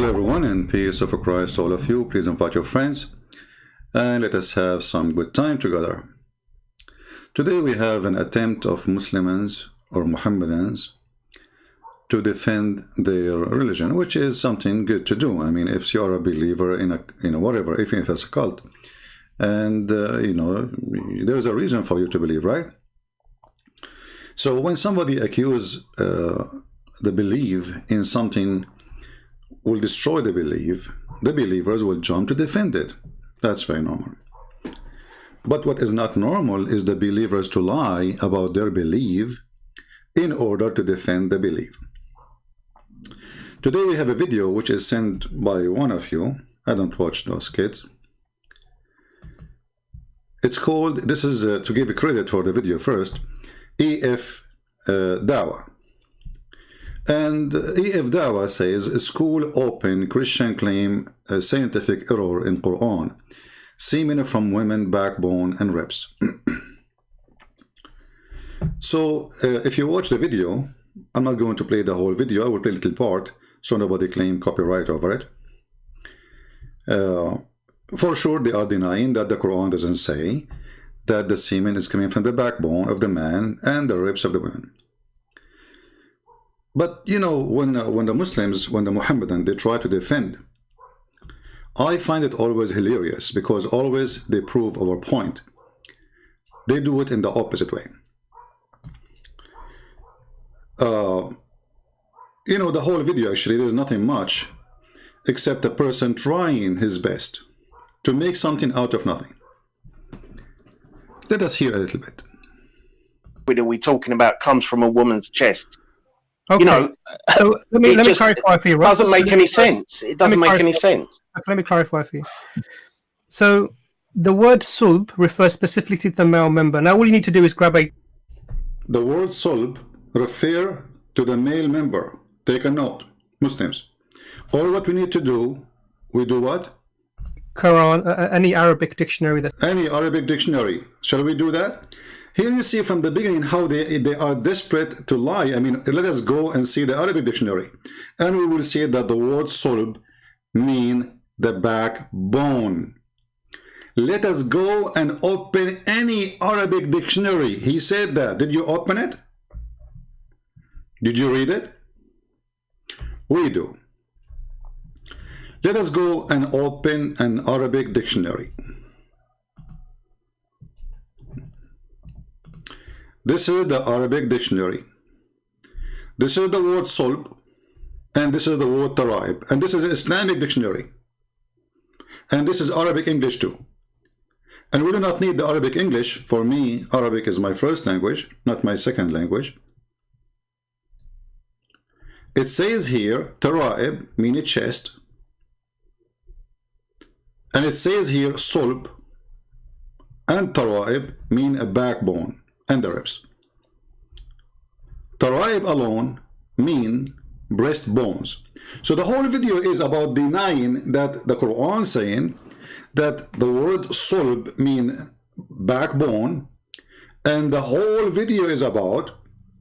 Hello everyone, and peace of Christ to all of you. Please invite your friends and let us have some good time together. Today we have an attempt of Muslims or Mohammedans to defend their religion, which is something good to do. I mean, if you are a believer in a whatever, even if it's a cult, and there's a reason for you to believe, right? So when somebody accuses the belief in something will destroy the belief, the believers will jump to defend it. That's very normal. But what is not normal is the believers to lie about their belief in order to defend the belief. Today we have a video which is sent by one of you. I don't watch those kids. It's called, this is to give credit for the video first, EFDwah. And EFDwah says, school open, Christian claim a scientific error in Quran, semen from women, backbone and ribs. So if you watch the video, I'm not going to play the whole video, I will play a little part so nobody claim copyright over it. For sure they are denying that the Quran doesn't say that the semen is coming from the backbone of the man and the ribs of the women. But you know, when the Muslims, when the Mohammedan, they try to defend, I find it always hilarious because always they prove our point. They do it in the opposite way. You know, the whole video actually, there's nothing much except a person trying his best to make something out of nothing. Let us hear a little bit. What are we talking about comes from a woman's chest. Okay. You know, so let me clarify for you. It doesn't make any sense. It doesn't make any sense. Let me clarify for you. So the word sulb refers specifically to the male member. Now all you need to do is grab a... The word sulb refer to the male member. Take a note, Muslims. All what we need to do, we do what? Quran, any Arabic dictionary. Any Arabic dictionary. Shall we do that? Here you see from the beginning how they are desperate to lie. I mean, let us go and see the Arabic dictionary. And we will see that the word sulb mean the backbone. Let us go and open any Arabic dictionary. He said that. Did you open it? Did you read it? We do. Let us go and open an Arabic dictionary. This is the Arabic dictionary. This is the word sulb, and this is the word taraib, and this is an Islamic dictionary. And this is Arabic English too. And we do not need the Arabic English. For me, Arabic is my first language, not my second language. It says here, taraib, meaning chest. And it says here, sulb, and taraib mean a backbone and the ribs. Taraib alone mean breastbones. So the whole video is about denying that the Quran saying that the word sulb mean backbone, and the whole video is about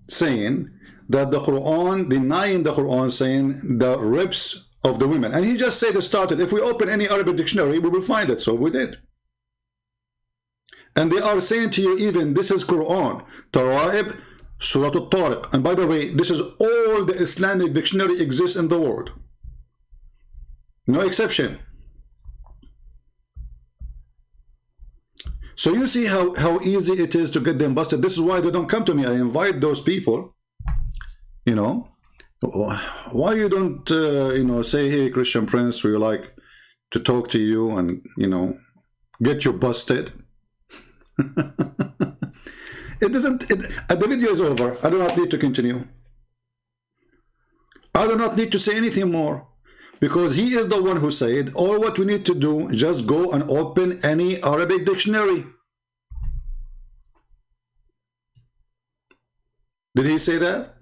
saying that the Quran, denying the Quran saying the ribs of the women. And he just said it started, if we open any Arabic dictionary, we will find it. So we did. And they are saying to you, even this is Quran, Taraib, Surah Al-Tariq. And by the way, this is all the Islamic dictionary exists in the world. No exception. So you see how easy it is to get them busted. This is why they don't come to me. I invite those people, you know. Why you don't, say, hey, Christian Prince, we like to talk to you and, get you busted. The video is over. I do not need to continue. I do not need to say anything more because he is the one who said all what we need to do, just go and open any Arabic dictionary. Did he say that?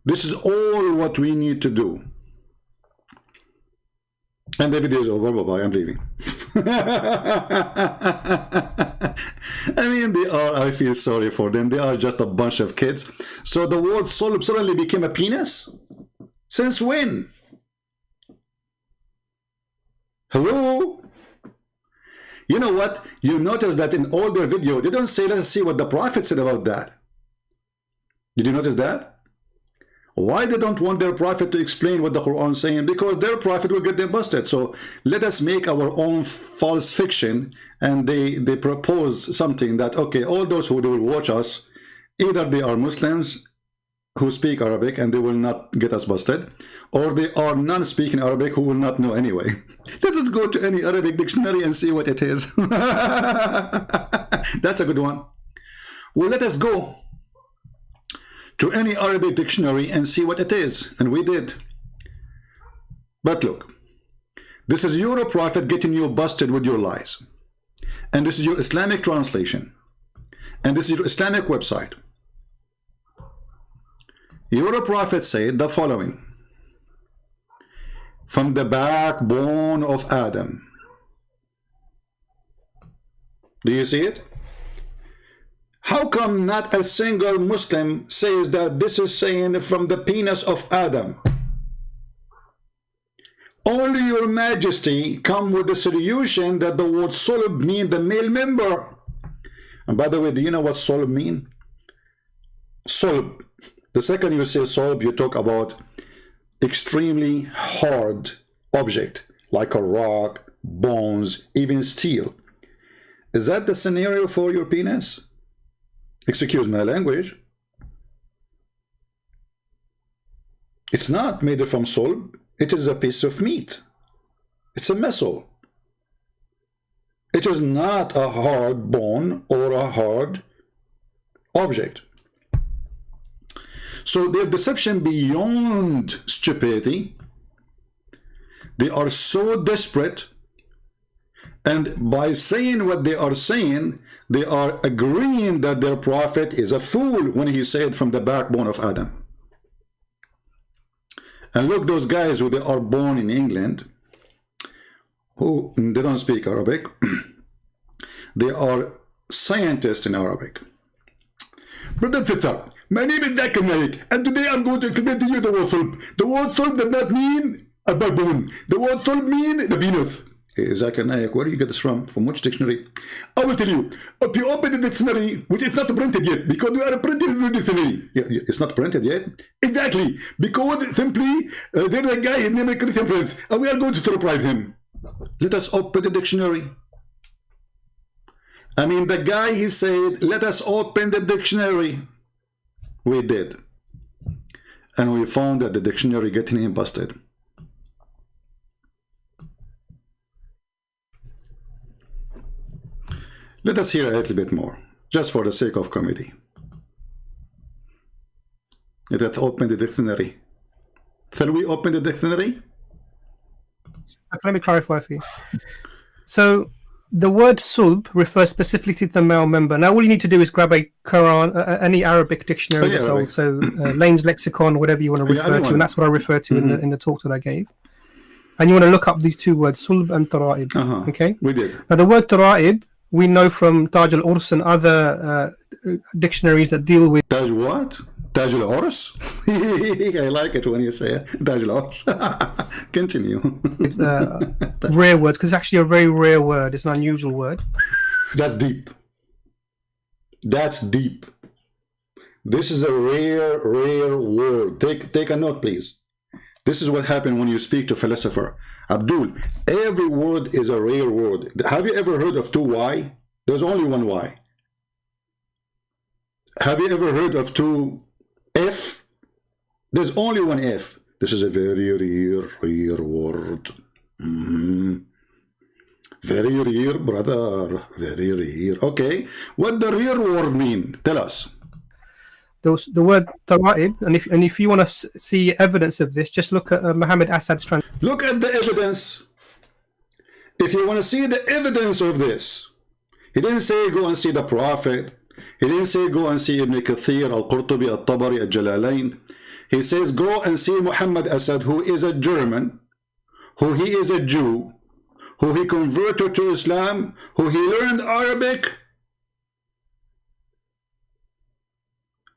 This is all what we need to do. And the video is over. Bye-bye. I'm leaving. I mean, they are, I feel sorry for them. They are just a bunch of kids. So the word sulb suddenly became a penis? Since when? Hello? You know what? You notice that in all their video, they don't say, let's see what the Prophet said about that. Did you notice that? Why they don't want their Prophet to explain what the Quran is saying? Because their Prophet will get them busted. So let us make our own false fiction, and they propose something that, okay, all those who will watch us, either they are Muslims who speak Arabic and they will not get us busted, or they are non-speaking Arabic who will not know anyway. Let us go to any Arabic dictionary and see what it is. That's a good one. Well, let us go to any Arabic dictionary and see what it is. And we did. But look, this is your Prophet getting you busted with your lies. And this is your Islamic translation. And this is your Islamic website. Your Prophet said the following: from the backbone of Adam. Do you see it? How come not a single Muslim says that this is saying from the penis of Adam? Only your Majesty come with the solution that the word sulb mean the male member. And by the way, do you know what sulb mean? Sulb. The second you say sulb, you talk about extremely hard object, like a rock, bones, even steel. Is that the scenario for your penis? Excuse my language. It's not made from sulb. It is a piece of meat. It's a missile. It is not a hard bone or a hard object. So their deception beyond stupidity. They are so desperate, and by saying what they are saying, they are agreeing that their Prophet is a fool when he said from the backbone of Adam. And look, those guys who they are born in England, who they don't speak Arabic, they are scientists in Arabic. Brother Tita, my name is Dr. Malik, and today I'm going to explain to you the word sulb. The word sulb does not mean a backbone. The word sulb means the penis. Zakir Naik, where do you get this from? From which dictionary? I will tell you. If you open the dictionary, which is not printed yet, because we are printing the dictionary. Yeah, it's not printed yet? Exactly. Because simply, there's a guy, his name is Christian Prince, and we are going to surprise him. Let us open the dictionary. I mean, the guy, he said, let us open the dictionary. We did. And we found that the dictionary getting him busted. Let us hear a little bit more, just for the sake of comedy. Let us open the dictionary. Shall we open the dictionary? Let me clarify for you. So, the word sulb refers specifically to the male member. Now, all you need to do is grab a Quran, any Arabic dictionary that's old, so Lane's Lexicon, whatever you want to refer to, and that's what I refer to in the talk that I gave. And you want to look up these two words, sulb and tara'ib. Okay? We did. Now, the word tara'ib, we know from Taj al-Urs and other dictionaries that deal with... Taj what? Taj al-Urs? I like it when you say it. Taj al-Urs. Continue. Rare words, because it's actually a very rare word. It's an unusual word. That's deep. That's deep. This is a rare word. Take a note, please. This is what happened when you speak to a philosopher. Abdul, every word is a rare word. Have you ever heard of 2Y? There's only one Y. Have you ever heard of 2F? There's only one F. This is a very rare word. Very rare, brother. Very rare. Okay. What the rare word mean? Tell us. The word tara'ib, and if you want to see evidence of this, just look at Muhammad Assad's translation. Look at the evidence. If you want to see the evidence of this, he didn't say go and see the Prophet. He didn't say go and see Ibn Kathir, Al-Qurtubi, Al-Tabari, Al-Jalalain. He says go and see Muhammad Assad, who is a German, who he is a Jew, who he converted to Islam, who he learned Arabic.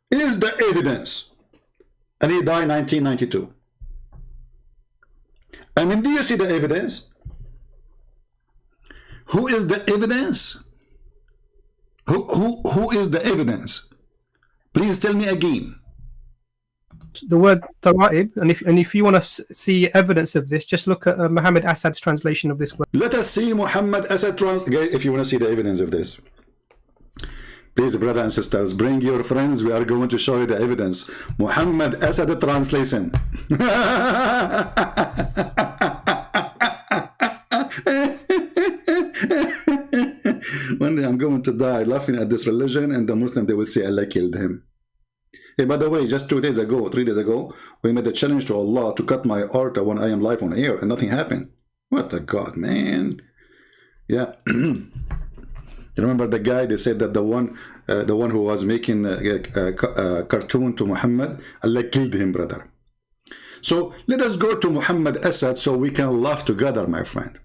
Is the evidence. And he died in 1992. I mean, do you see the evidence? Who is the evidence? Who is the evidence? Please tell me again. The word tara'ib, and if you want to see evidence of this, just look at Muhammad Assad's translation of this word. Let us see Muhammad Assad if you want to see the evidence of this. Please, brothers and sisters, bring your friends. We are going to show you the evidence. Muhammad Assad translation. One day I'm going to die laughing at this religion, and the Muslim, they will say Allah killed him. Hey, by the way, just 2 days ago, 3 days ago, we made a challenge to Allah to cut my aorta when I am live on air, and nothing happened. What a God, man. Yeah. You remember the guy, they said that the one who was making a cartoon to Muhammad, Allah killed him, brother. So let us go to Muhammad Assad so we can laugh together, my friend.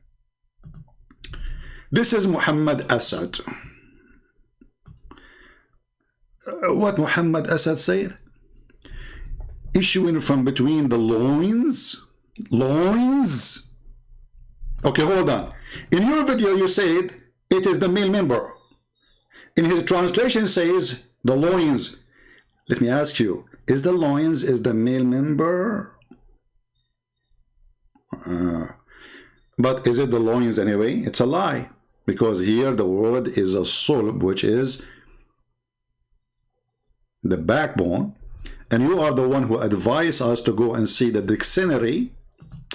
This is Muhammad Assad. What Muhammad Assad said? Issuing from between the loins. Loins? Okay, hold on. In your video, you said it is the male member. In his translation says the loins. Let me ask you, is the loins is the male member? But is it the loins anyway? It's a lie. Because here the word is a sulb, which is the backbone. And you are the one who advised us to go and see the dictionary.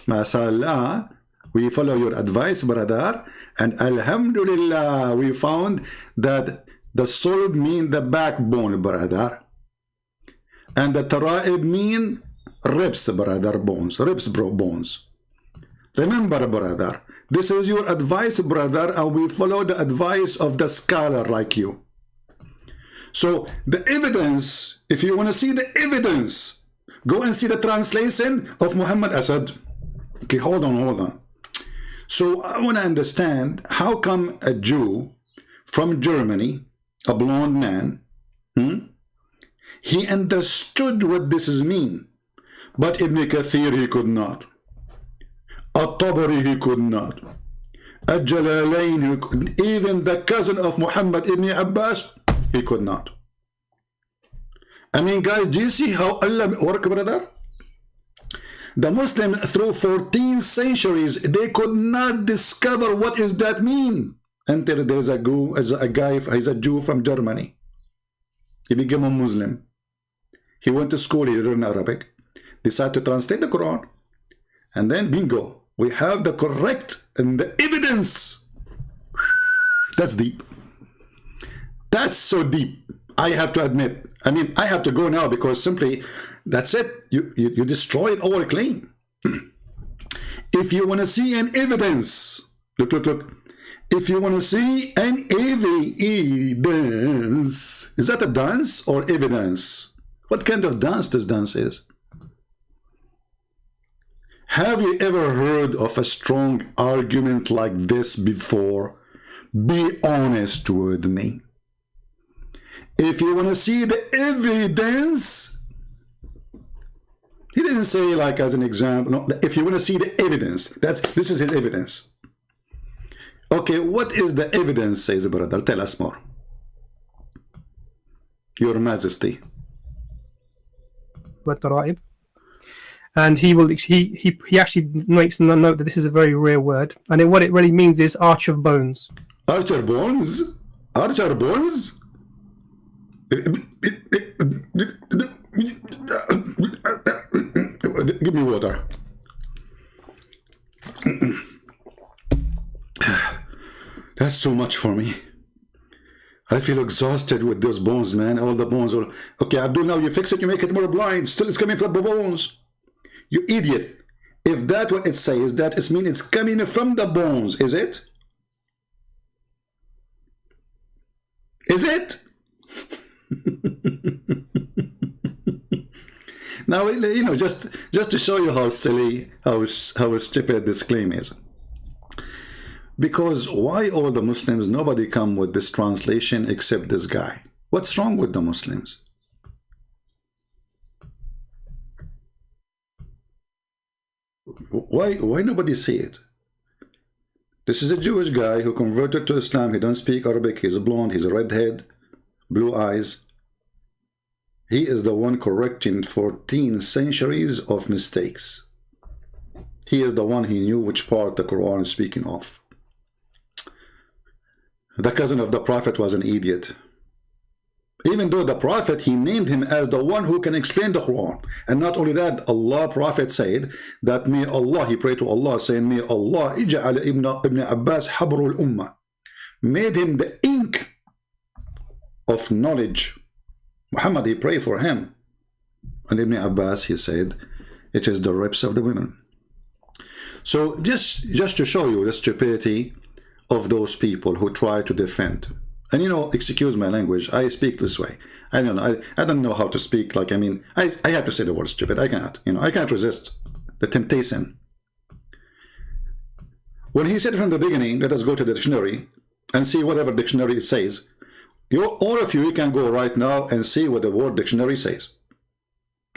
Mashallah. We follow your advice, brother, and alhamdulillah, we found that the sulb mean the backbone, brother, and the tara'ib mean ribs, brother, bones, ribs, bones. Remember, brother, this is your advice, brother, and we follow the advice of the scholar like you. So the evidence, if you want to see the evidence, go and see the translation of Muhammad Assad. Okay, hold on. So I want to understand, how come a Jew from Germany, a blonde man, he understood what this is mean, but Ibn Kathir, he could not. At-Tabari, he could not. Al-Jalalain, he could, even the cousin of Muhammad ibn Abbas, he could not. I mean, guys, do you see how Allah works, brother? The Muslim, through 14 centuries, they could not discover what is that mean until there is a guy, he's a Jew from Germany. He became a Muslim. He went to school, he learned Arabic, decided to translate the Quran, and then bingo, we have the correct and the evidence. That's deep. That's so deep. I have to admit. I mean, I have to go now because simply, that's it. You destroyed our claim. If you want to see an evidence, look. If you want to see an evidence, is that a dance or evidence? What kind of dance this dance is? Have you ever heard of a strong argument like this before? Be honest with me. If you want to see the evidence, he didn't say like as an example. No, if you want to see the evidence, this is his evidence. Okay, what is the evidence, says the brother? Tell us more. Your Majesty. And he actually makes a note that this is a very rare word, and what it really means is arch of bones. Archer bones? Archer bones? Give me water. That's too much for me. I feel exhausted with those bones, man. All the bones are... Okay, Abdul, now you fix it, you make it more blind. Still it's coming from the bones. You idiot. If that's what it says, that it means it's coming from the bones, is it? Is it? Now, you know, just to show you how silly, how stupid this claim is. Because why all the Muslims, nobody come with this translation except this guy? What's wrong with the Muslims? Why nobody see it? This is a Jewish guy who converted to Islam. He don't speak Arabic. He's a blonde. He's a redhead, blue eyes. He is the one correcting 14 centuries of mistakes. He is the one he knew which part the Quran is speaking of. The cousin of the Prophet was an idiot. Even though the Prophet, he named him as the one who can explain the Quran. And not only that, Allah, Prophet said that may Allah, he prayed to Allah saying, may Allah ij'al ibn Abbas habrul ummah. Made him the ink of knowledge. Muhammad, he prayed for him. And Ibn Abbas, he said, it is the ribs of the women. So just to show you the stupidity of those people who try to defend. And you know, excuse my language, I speak this way. I don't know, I don't know how to speak. Like, I mean, I have to say the word stupid. I cannot, you know, I can't resist the temptation. When he said from the beginning, let us go to the dictionary and see whatever dictionary says. All of you can go right now and see what the word dictionary says.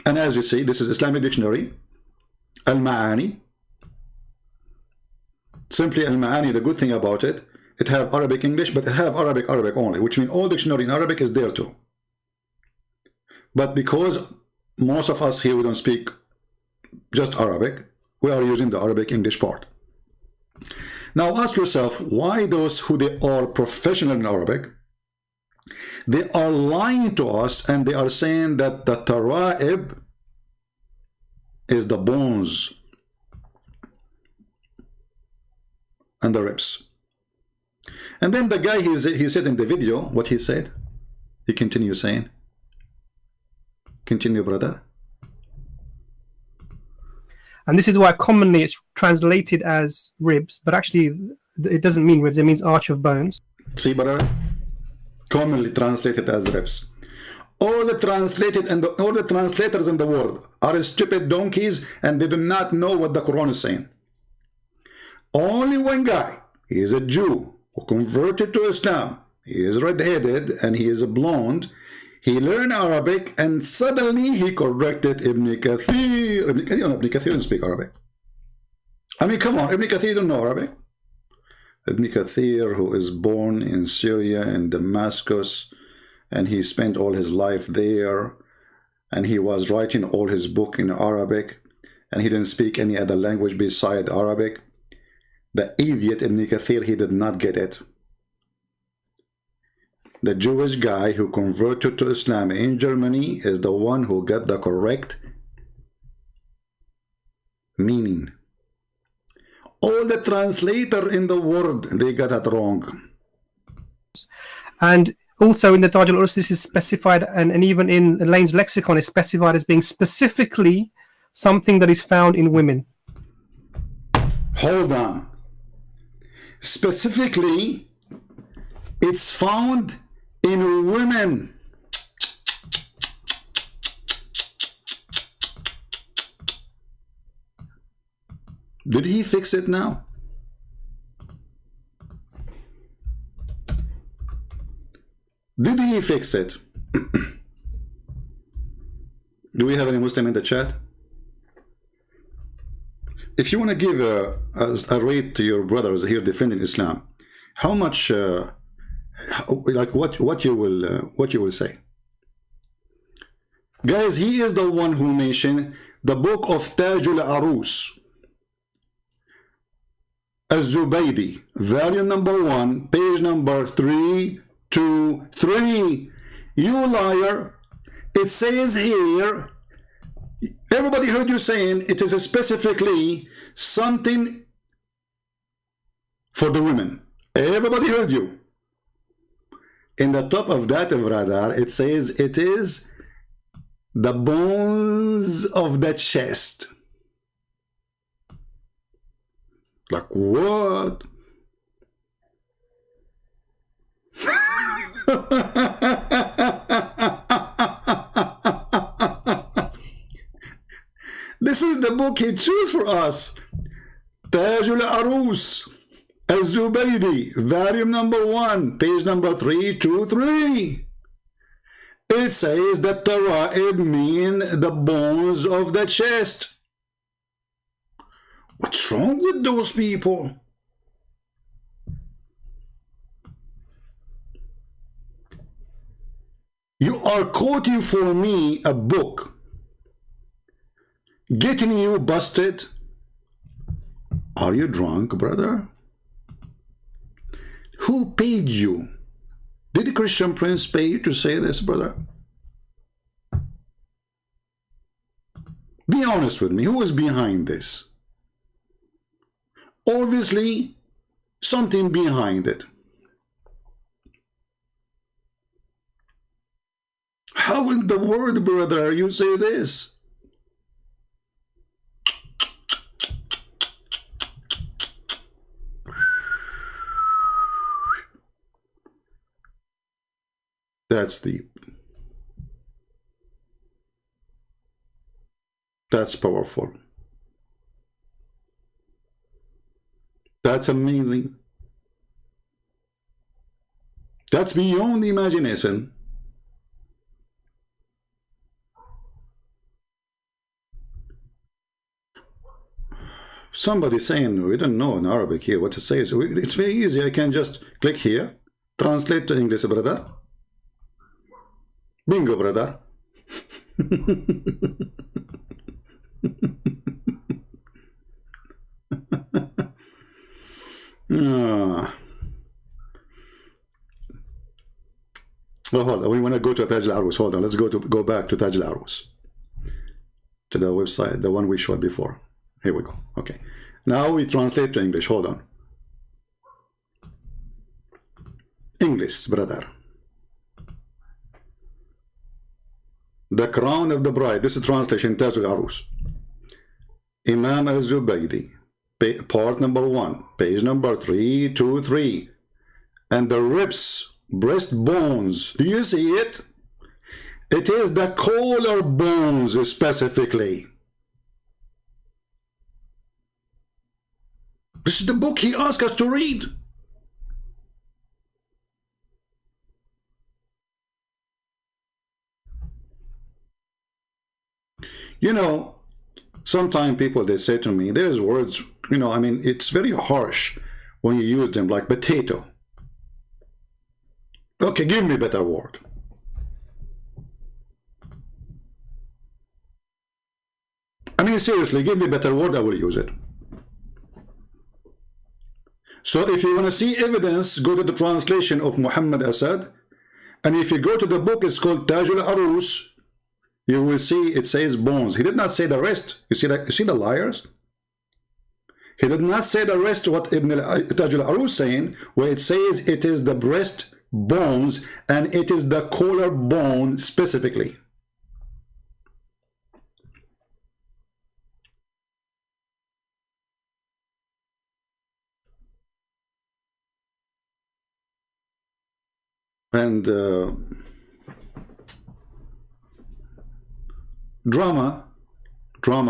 And as you see, this is Islamic dictionary, Al-Ma'ani. Simply Al-Ma'ani, the good thing about it, it have Arabic English, but it have Arabic only, which means all dictionary in Arabic is there too. But because most of us here, we don't speak just Arabic, we are using the Arabic English part. Now ask yourself, why those who they are professional in Arabic, they are lying to us and they are saying that the tara'ib is the bones and the ribs. And then the guy, he said in the video, what he said, he continues saying, continue, brother. And this is why commonly it's translated as ribs, but actually it doesn't mean ribs, it means arch of bones. See, brother? Commonly translated as ribs. All the translators in the world are stupid donkeys and they do not know what the Quran is saying. Only one guy, he is a Jew who converted to Islam. He is red-headed and he is a blonde. He learned Arabic and suddenly he corrected Ibn Kathir. Ibn Kathir didn't speak Arabic. I mean, come on, Ibn Kathir don't know Arabic. Ibn Kathir, who is born in Syria, in Damascus, and he spent all his life there, and he was writing all his book in Arabic, and he didn't speak any other language beside Arabic. The idiot Ibn Kathir, he did not get it. The Jewish guy who converted to Islam in Germany is the one who got the correct meaning. All the translator in the world, they got it wrong. And also in the Taj al-Urus, this is specified, and even in Lane's lexicon, is specified as being specifically something that is found in women. Hold on. Specifically, it's found in women. Did he fix it now? Did he fix it? Do we have any Muslim in the chat? If you want to give a rate to your brothers here defending Islam, how much, like what you will say? Guys, he is the one who mentioned the book of Taj al-Arus, Az-Zubaydi, volume number 1, page number 323. You liar! It says here, everybody heard you saying it is specifically something for the women. Everybody heard you. In the top of that, brother, it says it is the bones of the chest. Like what? This is the book he chose for us. Taj al-Arus, Az-Zubaydi, volume number 1, page number 323. It says that Tara'ib mean the bones of the chest. What's wrong with those people? You are quoting for me a book, getting you busted. Are you drunk, brother? Who paid you? Did the Christian Prince pay you to say this, brother? Be honest with me. Who is behind this? Obviously, something behind it. How in the world, brother, you say this? That's deep. That's powerful. That's amazing. That's beyond imagination. Somebody saying we don't know in Arabic here what to say. So it's very easy. I can just click here, translate to English, brother. Bingo, brother. Well, hold on. We want to go to Taj al-Arus. Hold on. Let's go back to Taj al-Arus, to the website, the one we showed before. Here we go. Okay. Now we translate to English. Hold on. English, brother. The crown of the bride. This is translation, Taj al-Arus. Imam al-Zubaydi, part number 1, page number 323. And the ribs, breastbones. Do you see it? It is the collarbones specifically. This is the book he asked us to read. You know, sometimes people, they say to me, there's words, you know, I mean, it's very harsh when you use them, like potato. Okay, give me a better word. I mean, seriously, give me a better word, I will use it. So if you want to see evidence, go to the translation of Muhammad Asad. And if you go to the book, it's called Taj al-Arus. You will see it says bones. He did not say the rest. You see the liars? He did not say the rest what Ibn Taj al-Arus saying, where it says it is the breast bones and it is the collarbone specifically. And drama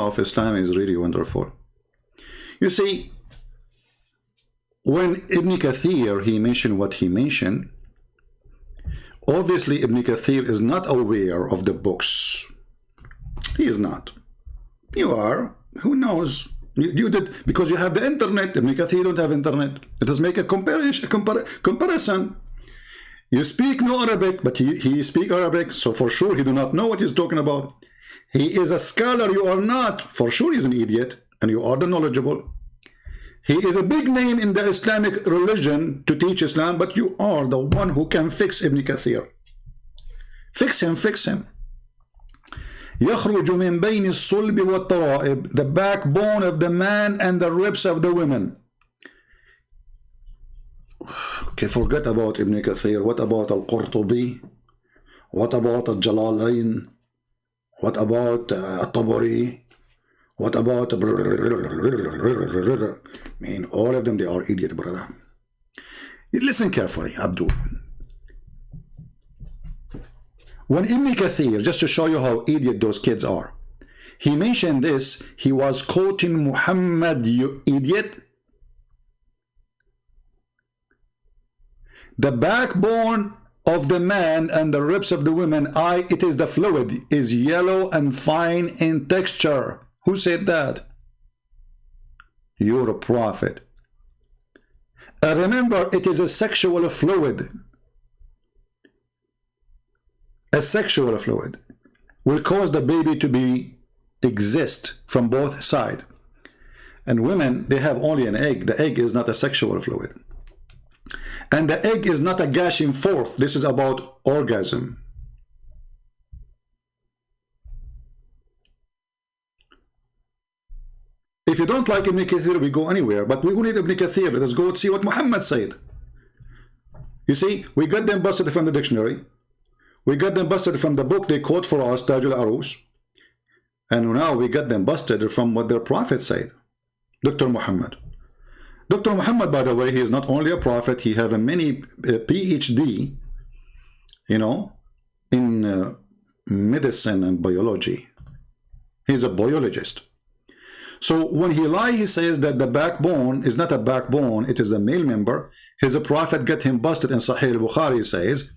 of Islam is really wonderful. You see, when Ibn Kathir, he mentioned what he mentioned, obviously Ibn Kathir is not aware of the books. He is not. You are. Who knows? You did, because you have the internet. Ibn Kathir don't have internet. Let us make a comparison. You speak no Arabic, but he speak Arabic, so for sure he do not know what he's talking about. He is a scholar, you are not. For sure he's an idiot, and you are the knowledgeable. He is a big name in the Islamic religion to teach Islam, but you are the one who can fix Ibn Kathir. Fix him, fix him. يخرج من بين الصلب والترائب, the backbone of the man and the ribs of the women. Okay, forget about Ibn Kathir. What about Al-Qurtubi? What about Al-Jalalain? What about Al-Tabari? What about... I mean, all of them, they are idiot, brother. Listen carefully, Abdul. When Ibn Kathir, just to show you how idiot those kids are, he mentioned this, he was quoting Muhammad, you idiot. The backbone of the man and the ribs of the women, it is the fluid, is yellow and fine in texture. Who said that? You're a prophet. Remember, it is a sexual fluid. a sexual fluid, will cause the baby to exist from both sides. And women, they have only an egg. The egg is not a sexual fluid. And the egg is not a gushing forth. This is about orgasm. If you don't like Ibn Kathir, we go anywhere. But we need Ibn Kathir. Let us go see what Muhammad said. You see, we got them busted from the dictionary. We got them busted from the book they quote for us, Taj al-Arus. And now we got them busted from what their prophet said, Dr. Muhammad. Dr. Muhammad, by the way, he is not only a prophet, he has a many PhD, you know, in medicine and biology. He's a biologist. So when he lies, he says that the backbone is not a backbone, it is a male member. His prophet get him busted in Sahih al-Bukhari, says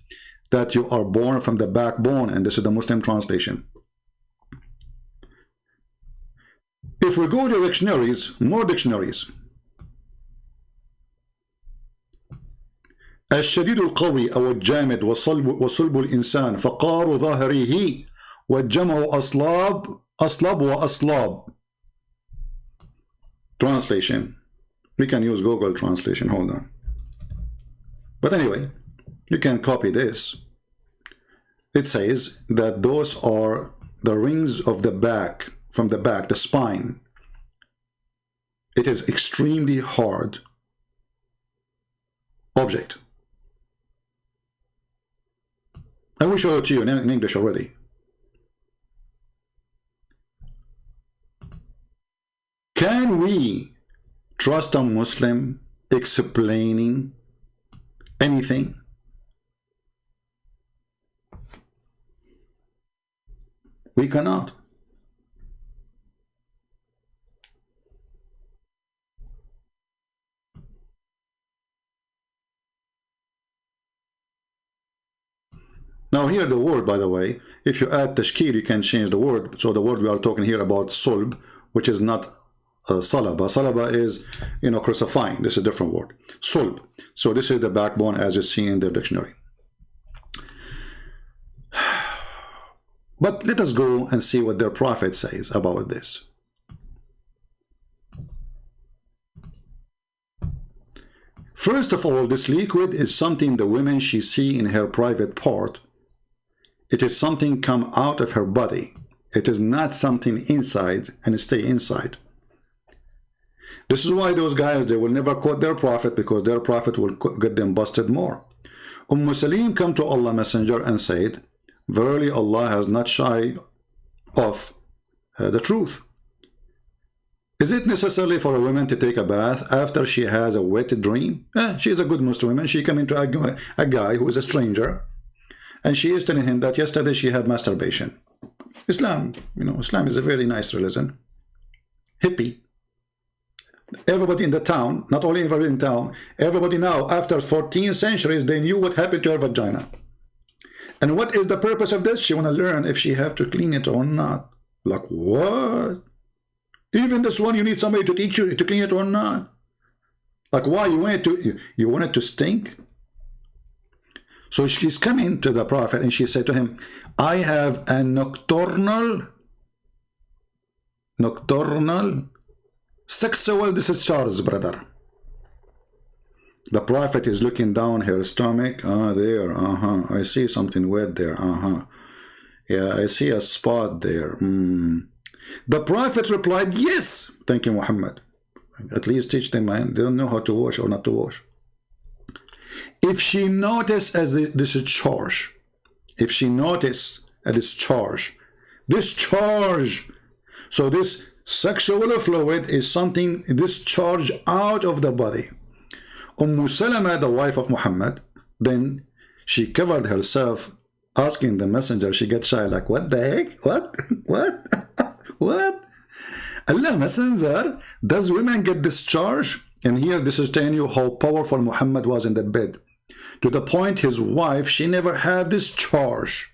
that you are born from the backbone, and this is the Muslim translation. If we go to dictionaries, more dictionaries. الشديد القوي أو الجامد وصلب الإنسان فقار ظاهره والجمع أصلاب وأصلاب. Translation. We can use Google translation. Hold on. But anyway, you can copy this. It says that those are the rings of the back, from the back, the spine. It is extremely hard object. I will show it to you in English already. Can we trust a Muslim explaining anything? We cannot. Now here the word, by the way, if you add tashkil, you can change the word. So the word we are talking here about sulb, which is not salaba. Salaba is, you know, crucifying. This is a different word. Sulb. So this is the backbone as you see in their dictionary. But let us go and see what their prophet says about this. First of all, this liquid is something the women she see in her private part. It is something come out of her body. It is not something inside and stay inside. This is why those guys, they will never quote their prophet, because their prophet will get them busted more. Salim come to Allah Messenger and said, verily Allah has not shy of the truth. Is it necessary for a woman to take a bath after she has a wet dream? She is a good Muslim woman. She come into a guy who is a stranger, and she is telling him that yesterday she had masturbation. Islam, you know, Islam is a very nice religion. Hippie. Everybody in the town, not only everybody in town, everybody now, after 14 centuries, they knew what happened to her vagina. And what is the purpose of this? She want to learn if she have to clean it or not. Like, what? Even this one, you need somebody to teach you to clean it or not. Like, why? You want it to stink? So she's coming to the prophet and she said to him, I have a nocturnal sexual discharge, brother. The prophet is looking down her stomach. There, I see something wet there. Yeah, I see a spot there. The prophet replied, yes. Thank you, Muhammad. At least teach them, man. They don't know how to wash or not to wash. If she noticed as this charge, if she noticed a discharge, so this sexual fluid is something discharged out of the body. Salama, the wife of Muhammad, then she covered herself, asking the messenger. She gets shy, like, what the heck? What? What? Allah Messenger, does women get discharged? And here this is telling you how powerful Muhammad was in the bed, to the point his wife, she never had discharge.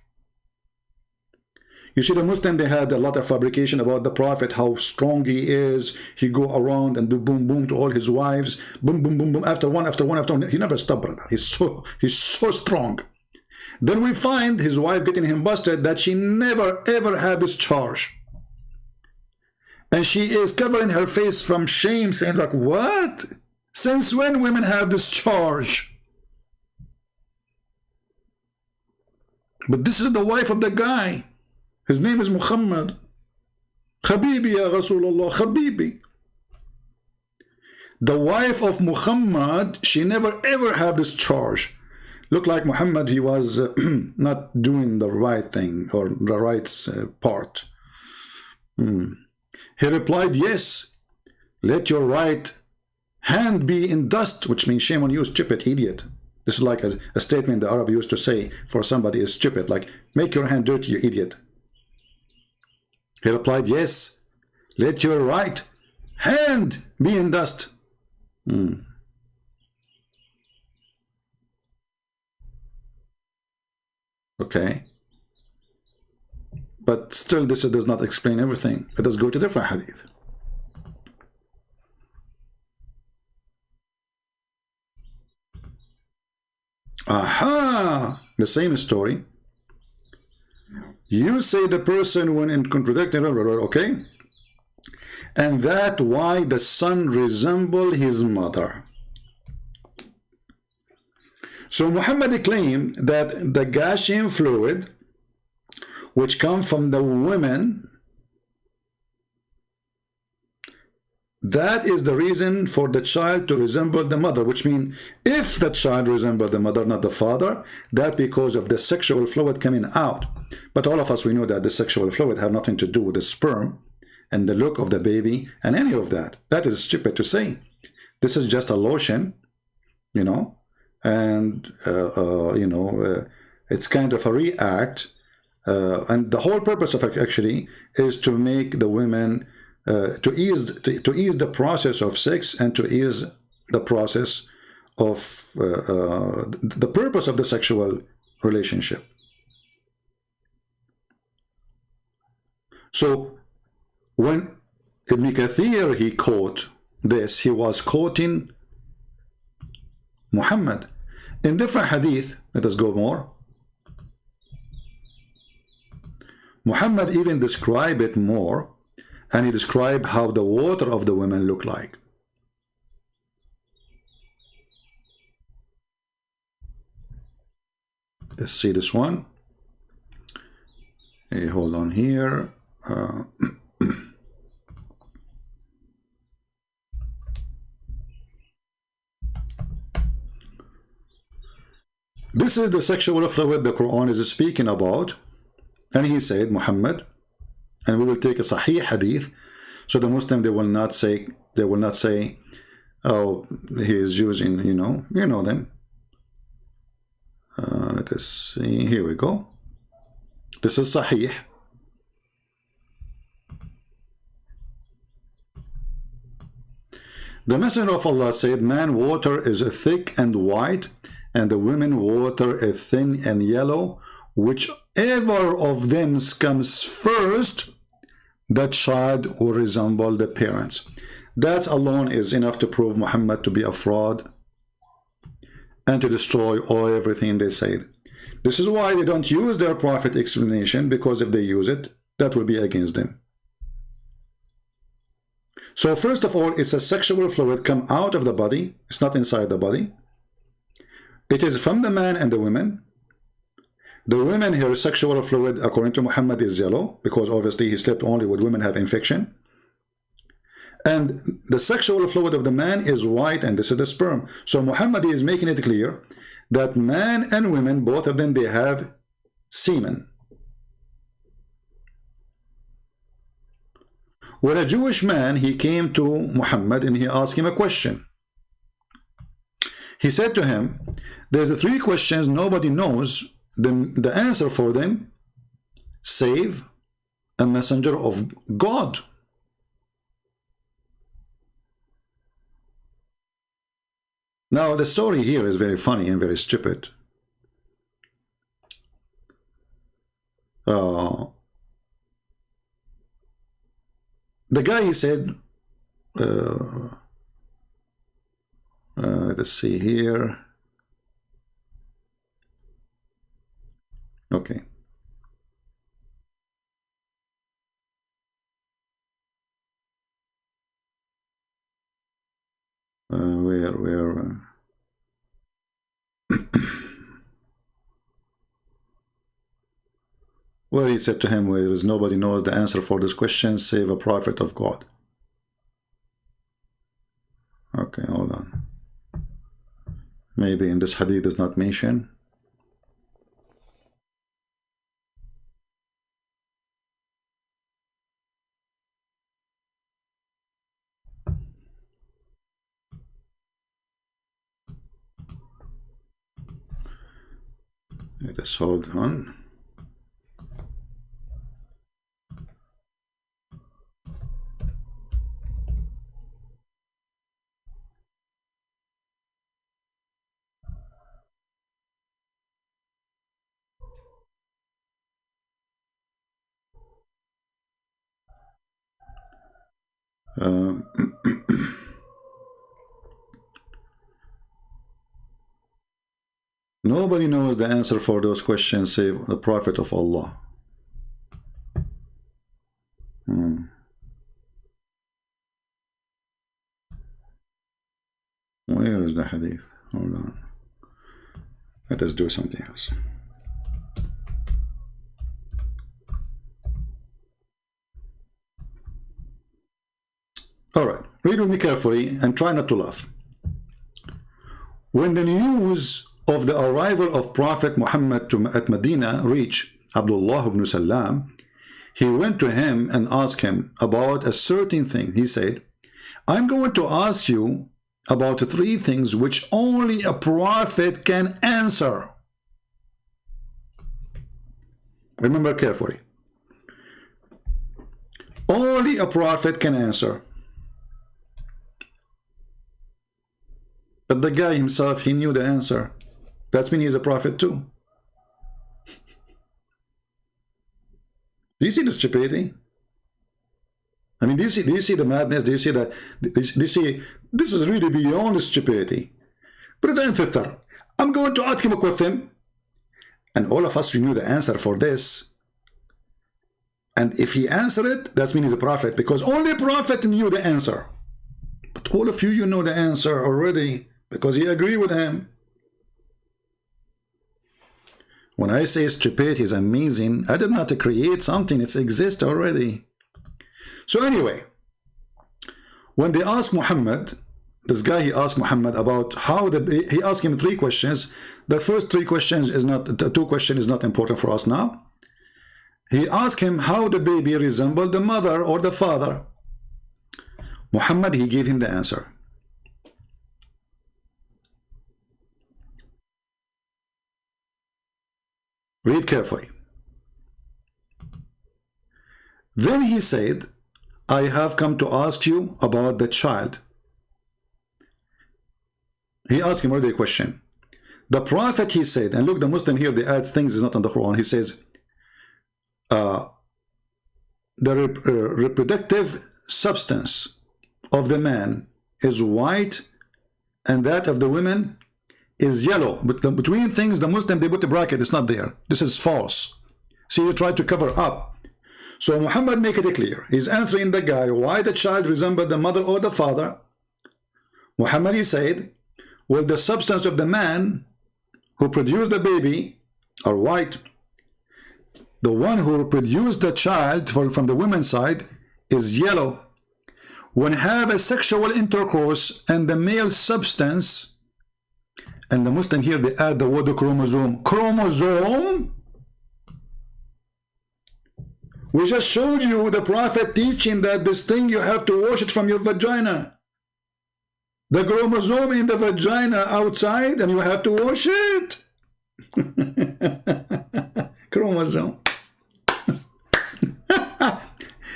You see, the Muslim, they had a lot of fabrication about the prophet, how strong he is. He go around and do boom boom to all his wives, boom boom boom boom, after one. He never stopped, brother. He's so strong. Then we find his wife getting him busted that she never ever had this charge. And she is covering her face from shame, saying like, what? Since when women have this charge? But this is the wife of the guy. His name is Muhammad. Habibi ya Rasulullah, Habibi. The wife of Muhammad, she never ever had this charge. Looked like Muhammad, he was not doing the right thing or the right part. He replied, yes, let your right hand be in dust, which means shame on you, stupid idiot. This is like a statement the Arab used to say for somebody is stupid, like, make your hand dirty, you idiot. He replied, yes, let your right hand be in dust. Okay. But still, this does not explain everything. Let us go to different hadith. Aha! The same story. You say the person when in contradicting, okay? And that why the son resembled his mother. So Muhammad claimed that the gushing fluid which come from the women, that is the reason for the child to resemble the mother, which means if the child resembles the mother, not the father, that because of the sexual fluid coming out. But all of us, we know that the sexual fluid have nothing to do with the sperm and the look of the baby and any of that. That is stupid to say. This is just a lotion, you know, and it's kind of a react, and the whole purpose of it actually is to make the women to ease the process of sex and to ease the process of the purpose of the sexual relationship. So when Ibn Kathir he quote this, he was quoting Muhammad. In different hadith, let us go more. Muhammad even described it more, and he described how the water of the women look like. Let's see this one. Hey, hold on here. This is the sexual fluid the Quran is speaking about, and he said Muhammad, and we will take a Sahih hadith, so the Muslim they will not say oh, he is using, you know them. Let us see, here we go. This is Sahih. The Messenger of Allah said, man water is thick and white, and the women water is thin and yellow. Whichever of them comes first, that child will resemble the parents. That alone is enough to prove Muhammad to be a fraud and to destroy everything they said. This is why they don't use their prophet explanation, because if they use it, that will be against them. So first of all, it's a sexual fluid come out of the body. It's not inside the body. It is from the man and the women. The women here, sexual fluid, according to Muhammad, is yellow, because obviously he slept only with women have infection. And the sexual fluid of the man is white, and this is the sperm. So Muhammad is making it clear that man and women, both of them, they have semen. When a Jewish man, he came to Muhammad and he asked him a question. He said to him, there's 3 questions nobody knows the answer for them, save a messenger of God. Now the story here is very funny and very stupid. The guy, he said, let's see here. Okay. Where? Where he said to him, "Where there is nobody knows the answer for this question save a prophet of God." Okay, hold on. Maybe in this hadith is not mentioned. Let us hold on. Nobody knows the answer for those questions save the Prophet of Allah. Where is the hadith? Hold on. Let us do something else. Alright, read with me carefully and try not to laugh. When the news of the arrival of Prophet Muhammad at Medina reached Abdullah ibn Salam, he went to him and asked him about a certain thing. He said, "I'm going to ask you about 3 things which only a prophet can answer." Remember carefully. Only a prophet can answer. But the guy himself, he knew the answer. That means he's a prophet too. Do you see the stupidity? I mean, do you see the madness? Do you see that? Do you see this is really beyond stupidity? Brother and sister, I'm going to ask him a question, and all of us, we knew the answer for this. And if he answered it, that means he's a prophet, because only a prophet knew the answer. But all of you, you know the answer already, because you agree with him. When I say stupidity is amazing, I did not create something, it exists already. So anyway, when they asked Muhammad, this guy, he asked Muhammad about how he asked him 3 questions. The first 2 questions is not important for us now. He asked him how the baby resembled the mother or the father. Muhammad, he gave him the answer. Read carefully. Then he said, "I have come to ask you about the child." He asked him already a question. The prophet, he said, and look, the Muslim here, they add things is not on the Quran. He says, the reproductive substance of the man is white and that of the women is yellow. But between things, the Muslim, they put a bracket, it's not there. This is false. See, you try to cover up. So Muhammad make it clear. He's answering the guy why the child resembled the mother or the father. Muhammad, he said, well, the substance of the man who produced the baby are white. The one who produced the child from the women's side is yellow. When have a sexual intercourse and the male substance, and the Muslim here, they add the word chromosome. Chromosome? We just showed you the Prophet teaching that this thing, you have to wash it from your vagina. The chromosome in the vagina outside, and you have to wash it. Chromosome.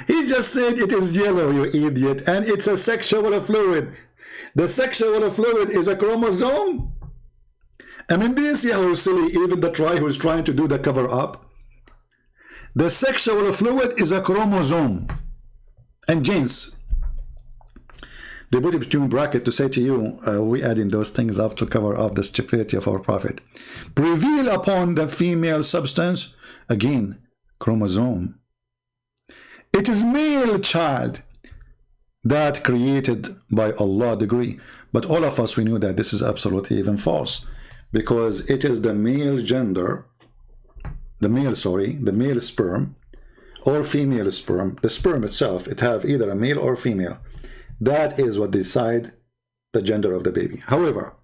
He just said it is yellow, you idiot, and it's a sexual fluid. The sexual fluid is a chromosome. I mean, do you see how silly even the try who's trying to do the cover up? The sexual fluid is a chromosome and genes. They put it between brackets to say to you, we adding those things up to cover up the stupidity of our prophet. Prevail upon the female substance, again, chromosome. It is male child that created by Allah degree. But all of us, we knew that this is absolutely even false, because it is the male gender, the male sperm, or female sperm. The sperm itself, it have either a male or female. That is what decide the gender of the baby. However,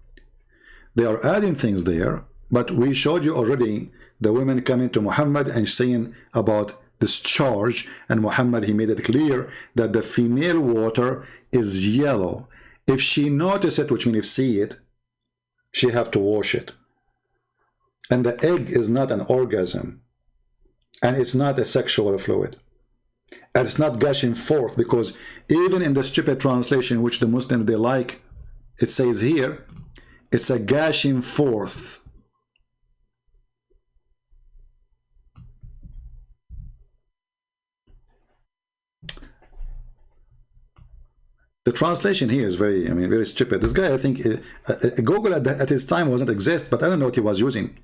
they are adding things there, but we showed you already the women coming to Muhammad and saying about discharge, and Muhammad, he made it clear that the female water is yellow. If she notice it, which means if see it, she have to wash it. And the egg is not an orgasm, and it's not a sexual fluid, and it's not gushing forth, because even in the stupid translation which the Muslims they like, it says here it's a gushing forth. The translation here is very, very stupid. This guy, I think, Google at his time wasn't exist, but I don't know what he was using.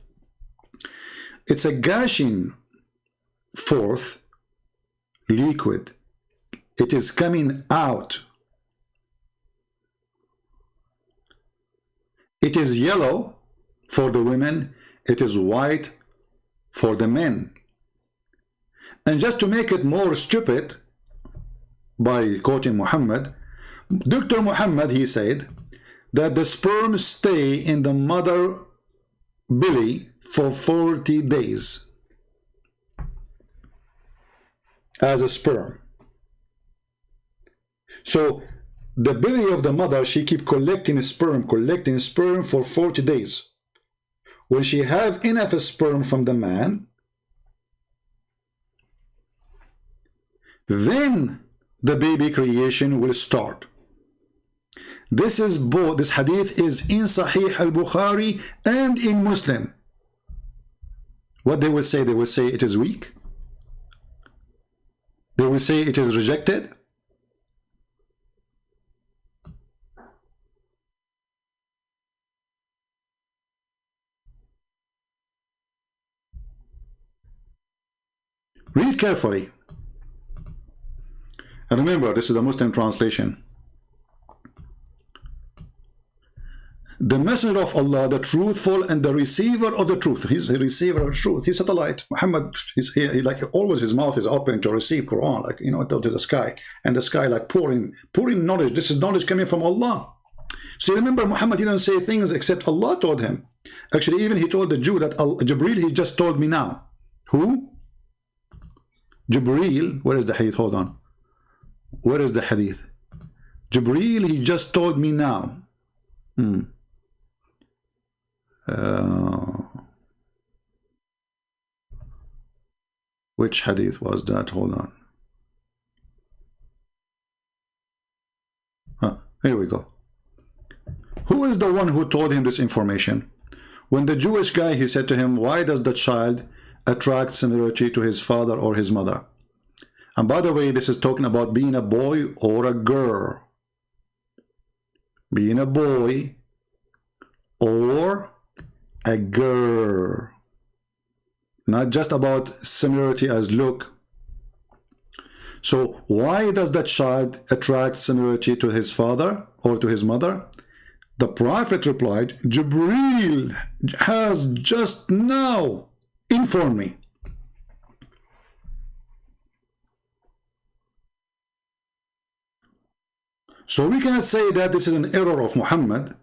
It's a gushing forth liquid. It is coming out. It is yellow for the women. It is white for the men. And just to make it more stupid, by quoting Muhammad, Dr. Muhammad, he said that the sperm stay in the mother belly for 40 days as a sperm. So the belly of the mother, she keep collecting sperm for 40 days. When she have enough sperm from the man, then the baby creation will start. This is both, this hadith is in Sahih al-Bukhari and in Muslim. What they will say it is weak. They will say it is rejected. Read carefully. And remember, this is the Muslim translation. The messenger of Allah, the truthful and the receiver of the truth. He's a receiver of truth. He's satellite. Muhammad, he like always his mouth is open to receive Quran, like, you know, to the sky. And the sky like pouring knowledge. This is knowledge coming from Allah. So remember, Muhammad didn't say things except Allah told him. Actually, even he told the Jew that Jibreel, he just told me now. Who? Jibreel. Where is the hadith? Hold on. Where is the hadith? Jibreel, he just told me now. Which hadith was that? Hold on. Here we go. Who is the one who told him this information? When the Jewish guy, he said to him, why does the child attract similarity to his father or his mother? And by the way, this is talking about being a boy or a girl. Being a boy or a girl. Not just about similarity as look. So why does the child attract similarity to his father or to his mother? The Prophet replied, Jibreel has just now informed me. So we cannot say that this is an error of Muhammad.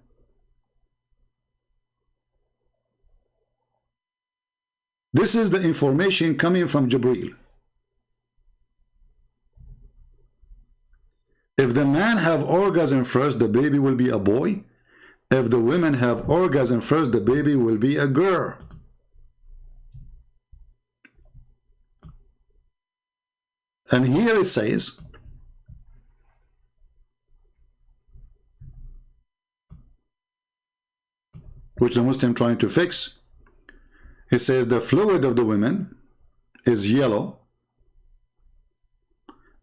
This is the information coming from Jibreel. If the man have orgasm first, the baby will be a boy. If the women have orgasm first, the baby will be a girl. And here it says, which the Muslim trying to fix, he says the fluid of the women is yellow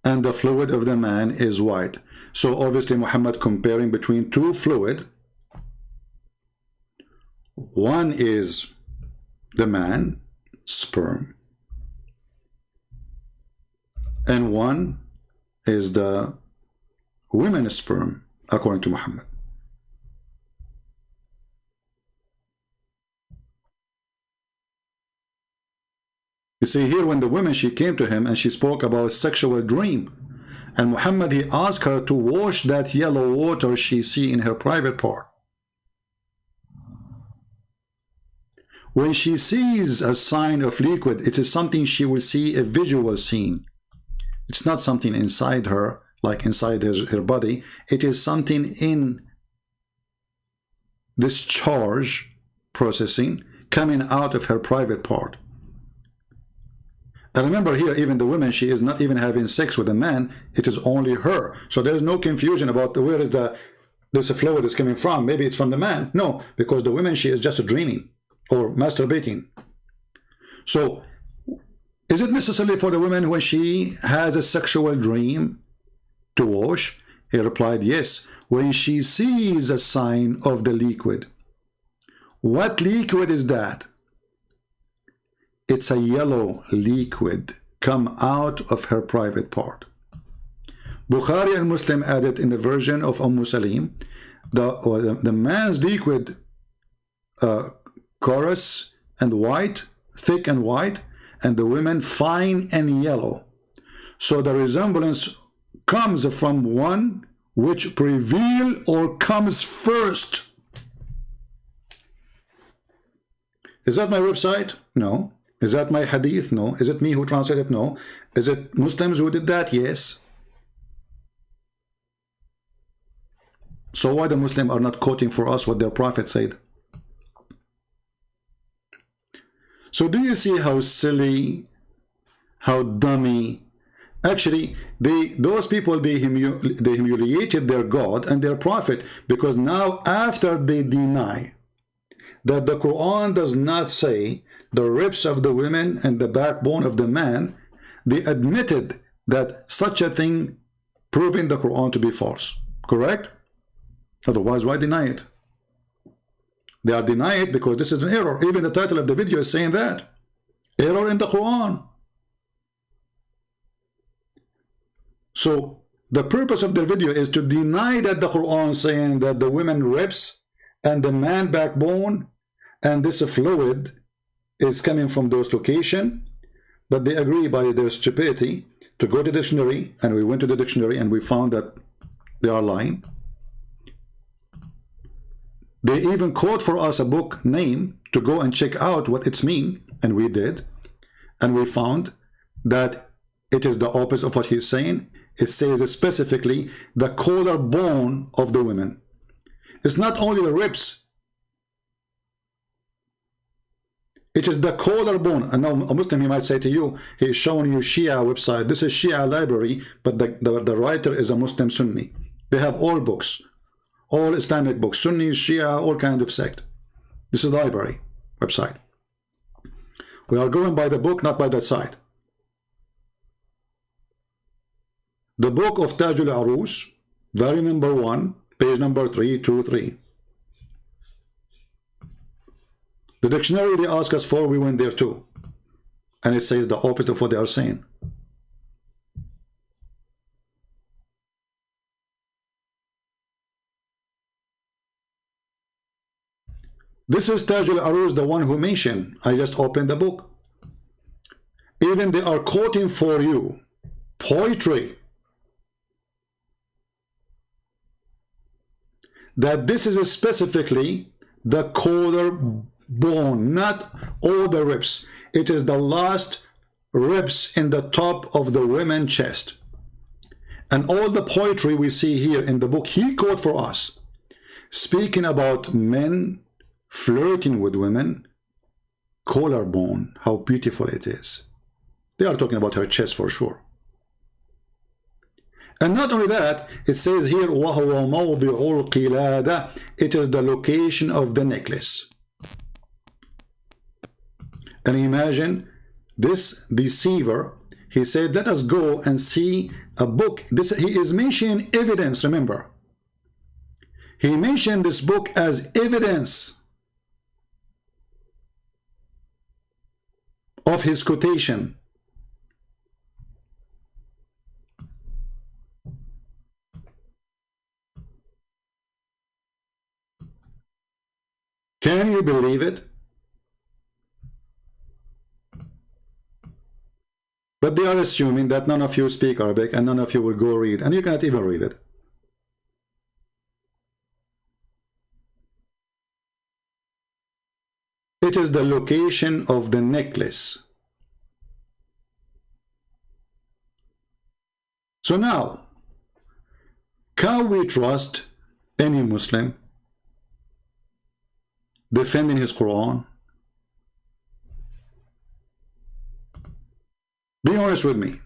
and the fluid of the man is white. So obviously Muhammad comparing between two fluid. One is the man, sperm, and one is the women's sperm, according to Muhammad. You see here, when the woman, she came to him and she spoke about sexual dream, and Muhammad, he asked her to wash that yellow water she see in her private part. When she sees a sign of liquid, it is something she will see, a visual scene. It's not something inside her, like inside her body. It is something in discharge processing coming out of her private part. And remember here, even the woman, she is not even having sex with a man. It is only her. So there is no confusion about where is this fluid is coming from. Maybe it's from the man. No, because the woman, she is just dreaming or masturbating. So is it necessary for the woman when she has a sexual dream to wash? He replied, yes, when she sees a sign of the liquid. What liquid is that? It's a yellow liquid come out of her private part. Bukhari and Muslim added in the version of Salim, the man's liquid coarse and white, thick and white, and the women fine and yellow. So the resemblance comes from one which prevail or comes first. Is that my website? No. Is that my hadith? No. Is it me who translated? No. Is it Muslims who did that? Yes. So why the Muslims are not quoting for us what their prophet said? So do you see how silly, how dummy? Actually, those people, they humiliated their God and their prophet, because now after they deny that the Quran does not say the ribs of the women and the backbone of the man, they admitted that such a thing, proving the Quran to be false. Correct? Otherwise, why deny it? They are denying it because this is an error. Even the title of the video is saying that. Error in the Quran. So the purpose of the video is to deny that the Quran is saying that the women ribs and the man backbone and this fluid is coming from those locations, but they agree by their stupidity to go to the dictionary, and we went to the dictionary and we found that they are lying. They even quote for us a book name to go and check out what it's mean, and we did, and we found that it is the opposite of what he's saying. It says specifically the collarbone of the women. It's not only the ribs. It is the collarbone. And now a Muslim, he might say to you, he is showing you Shia website. This is Shia library, but the writer is a Muslim Sunni. They have all books, all Islamic books, Sunni, Shia, all kind of sect. This is the library website. We are going by the book, not by that site. The book of Tajul Arus, volume number 1, page number 323. The dictionary they ask us for, we went there too. And it says the opposite of what they are saying. This is Tajul Aruz, the one who mentioned. I just opened the book. Even they are quoting for you poetry that this is specifically the collarbone, not all the ribs. It is the last ribs in the top of the women's chest. And all the poetry we see here in the book he quote for us, speaking about men flirting with women, collarbone, how beautiful it is. They are talking about her chest for sure. And not only that, it says here, وَهُوَ مَوْضِعُ الْقِلَادَةِ, it is the location of the necklace. And imagine this deceiver, he said, let us go and see a book. This, he is mentioning evidence, remember. He mentioned this book as evidence of his quotation. Can you believe it? But they are assuming that none of you speak Arabic and none of you will go read, and you cannot even read it. It is the location of the necklace. So now, can we trust any Muslim defending his Quran? Be honest with me.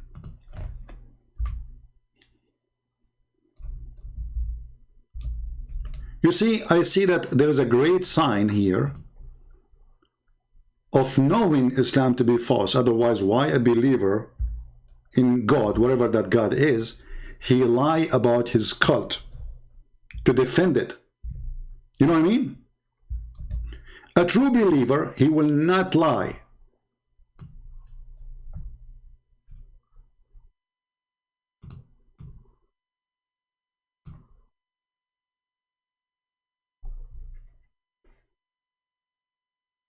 You see, I see that there is a great sign here of knowing Islam to be false. Otherwise, why a believer in God, whatever that God is, he lie about his cult to defend it? You know what I mean? A true believer, he will not lie.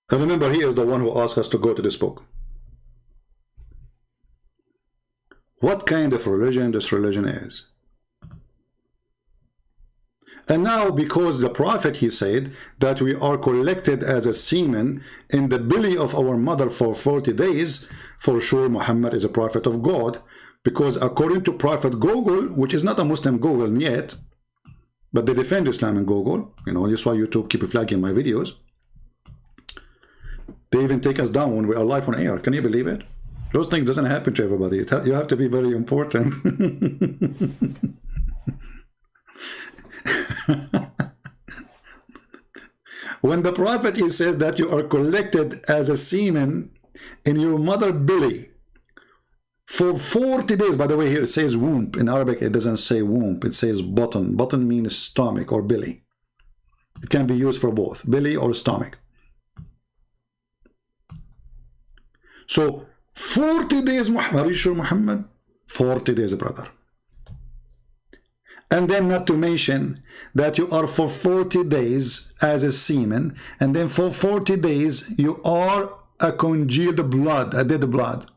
And remember, he is the one who asked us to go to this book. What kind of religion this religion is? And now, because the prophet, he said that we are collected as a semen in the belly of our mother for 40 days, for sure Muhammad is a prophet of God, because according to Prophet Google, which is not a Muslim Google yet, but they defend Islam in Google, you know, that's why YouTube keep flagging my videos. They even take us down when we are live on air. Can you believe it? Those things doesn't happen to everybody. You have to be very important. When the prophet, he says that you are collected as a semen in your mother belly for 40 days. By the way, here it says womb. In Arabic, it doesn't say womb. It says button. Button means stomach or belly. It can be used for both, belly or stomach. So 40 days, Muhammad. Are you sure, Muhammad? 40 days, brother. And then not to mention that you are for 40 days as a semen, and then for 40 days you are a congealed blood, a dead blood.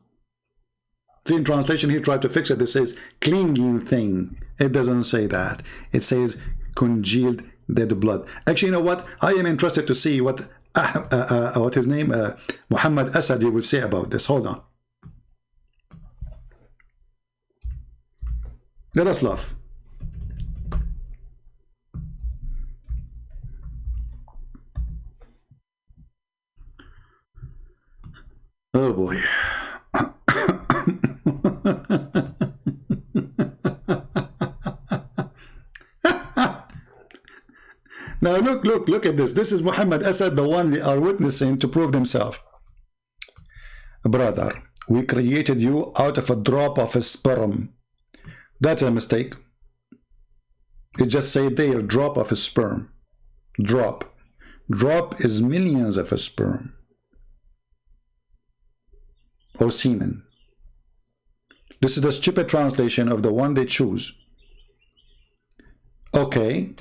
See, in translation he tried to fix it. It says clinging thing. It doesn't say that. It says congealed dead blood. Actually, you know what? I am interested to see what his name, Muhammad Asad, will say about this. Hold on. Let us laugh. Oh boy. Now look at this. This is Muhammad Asad, the one they are witnessing to prove themselves. Brother, we created you out of a drop of a sperm. That's a mistake. It just say there, drop of a sperm. Drop. Drop is millions of a sperm. Or semen. This is the stupid translation of the one they choose. Okay.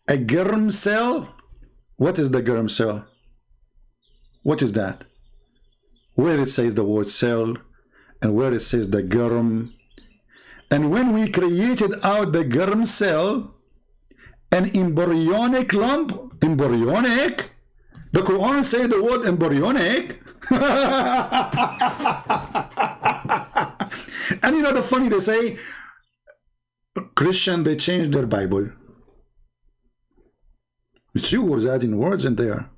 A germ cell? What is the germ cell? What is that? Where it says the word cell and where it says the germ. And when we created out the germ cell, an embryonic lump, embryonic? The Quran says the word embryonic. And you know the funny, they say, Christian, they changed their Bible. It's you who's adding words in there.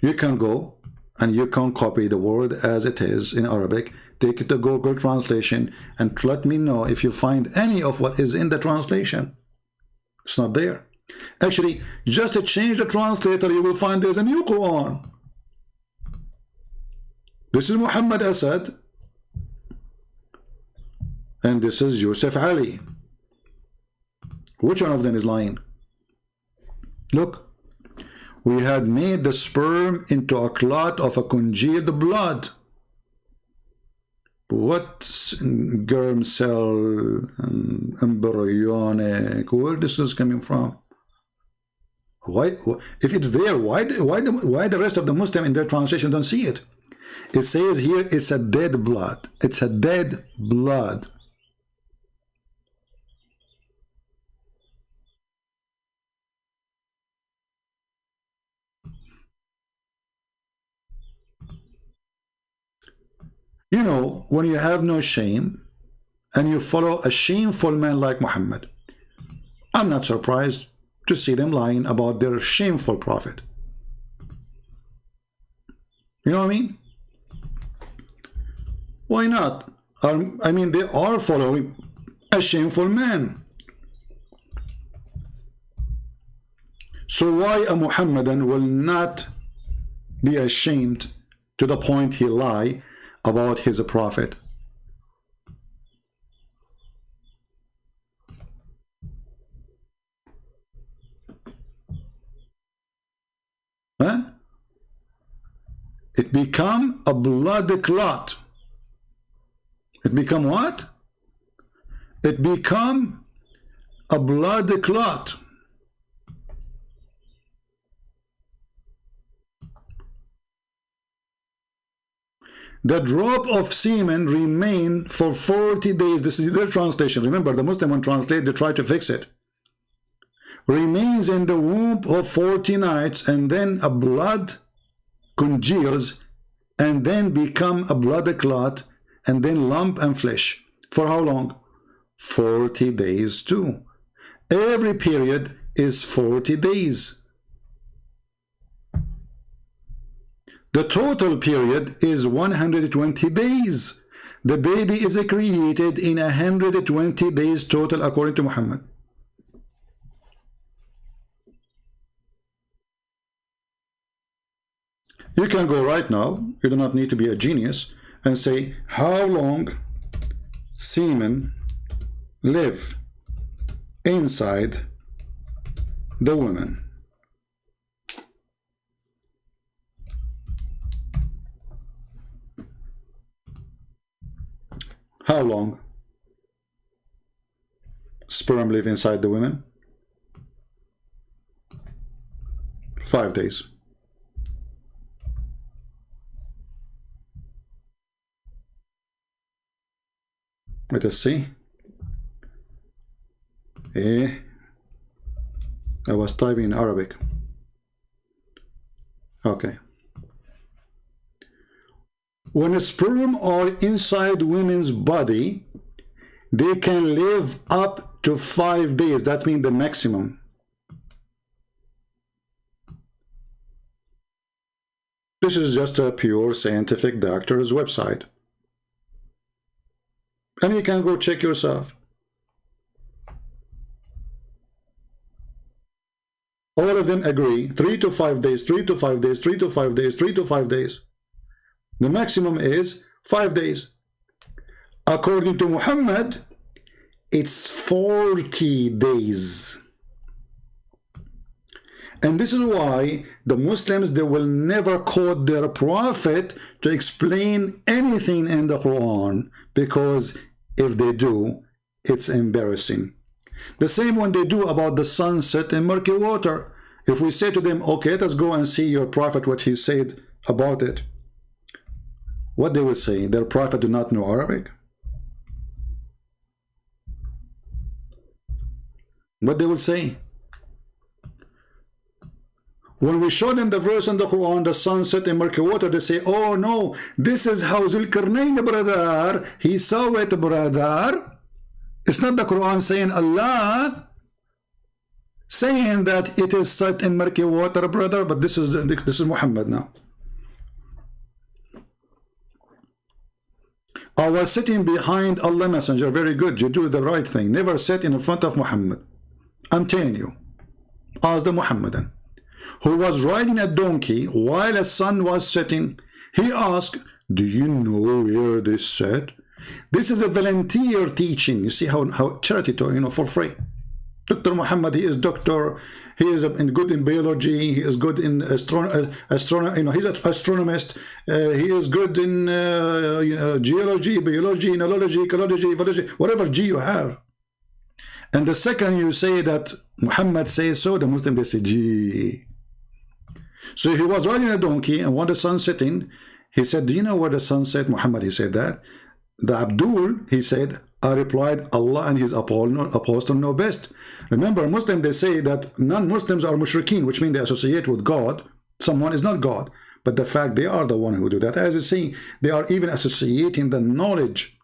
You can go and you can copy the word as it is in Arabic, take it to Google translation and let me know if you find any of what is in the translation. It's not there. Actually, just to change the translator, you will find there's a new Quran. This is Muhammad Asad. and this is Yusuf Ali. Which one of them is lying? Look, we had made the sperm into a clot of a congealed blood. What germ cell, embryonic, where this is coming from? Why, if it's there, why the rest of the Muslim in their translation don't see it? It says here it's a dead blood. It's a dead blood. You know, when you have no shame and you follow a shameful man like Muhammad, I'm not surprised to see them lying about their shameful prophet. You know what I mean? Why not? I mean, they are following a shameful man. So why a Muhammadan will not be ashamed to the point he lie about his prophet? Huh? It become a blood clot. It become what? It become a blood clot. The drop of semen remain for 40 days. This is their translation. Remember, the Muslim one translate, they try to fix it. Remains in the womb of 40 nights, and then a blood congeals, and then become a blood clot, and then lump and flesh. For how long? 40 days too. Every period is 40 days. The total period is 120 days. The baby is created in 120 days total according to Muhammad. You can go right now, you do not need to be a genius, and say how long semen live inside the woman. How long sperm live inside the women? 5 days. Let us see. I was typing in Arabic. Okay. When a sperm are inside women's body, they can live up to 5 days. That means the maximum. This is just a pure scientific doctor's website. And you can go check yourself. All of them agree 3 to 5 days, 3 to 5 days, 3 to 5 days, 3 to 5 days. The maximum is 5 days. According to Muhammad, it's 40 days. And this is why the Muslims, they will never quote their prophet to explain anything in the Quran, because if they do, it's embarrassing. The same when they do about the sunset in murky water. If we say to them, okay, let's go and see your prophet, what he said about it. What they will say, their prophet do not know Arabic? What they will say? When we show them the verse in the Quran, the sun set in murky water, they say, oh no, this is how Zulkarnain, brother, he saw it, brother. It's not the Quran saying Allah saying that it is set in murky water, brother, but this is Muhammad now. I was sitting behind Allah Messenger. Very good, you do the right thing. Never sit in front of Muhammad. I'm telling you. Ask the Muhammadan who was riding a donkey while a sun was setting. He asked, do you know where this set? This is a volunteer teaching. You see how charity, for free. Dr. Muhammad, he is doctor. He is good in biology. He is good in astronomy. He's an astronomist. He is good in geology, biology, neurology, ecology, ecology, whatever G you have. And the second you say that Muhammad says so, the Muslim they say G. So he was riding a donkey, and when the sun setting, he said, "Do you know where the sun set?" Muhammad, he said that. The Abdul, he said, I replied, Allah and his apostle know best. Remember, Muslim, they say that non-Muslims are mushrikeen, which means they associate with God. Someone is not God. But the fact they are the one who do that. As you see, they are even associating the knowledge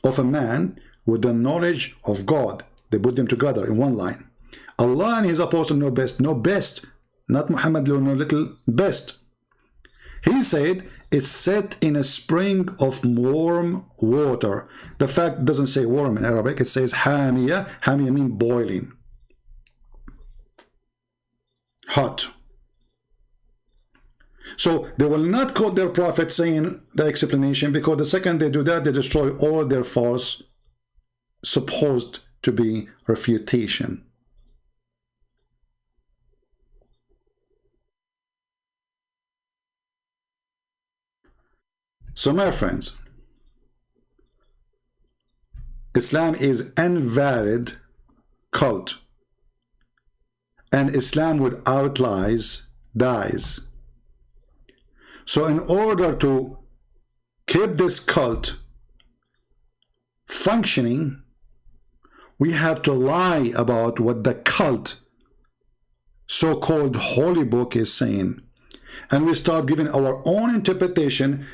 of a man with the knowledge of God. They put them together in one line. Allah and his apostle know best. Know best. Not Muhammad, know little, best. He said, it's set in a spring of warm water. The fact doesn't say warm in Arabic. It says hamiya. Hamiya means boiling. Hot. So they will not quote their prophet saying the explanation, because the second they do that, they destroy all their false, supposed to be refutation. So my friends, Islam is invalid cult, and Islam without lies dies. So in order to keep this cult functioning, we have to lie about what the cult so-called holy book is saying, and we start giving our own interpretation,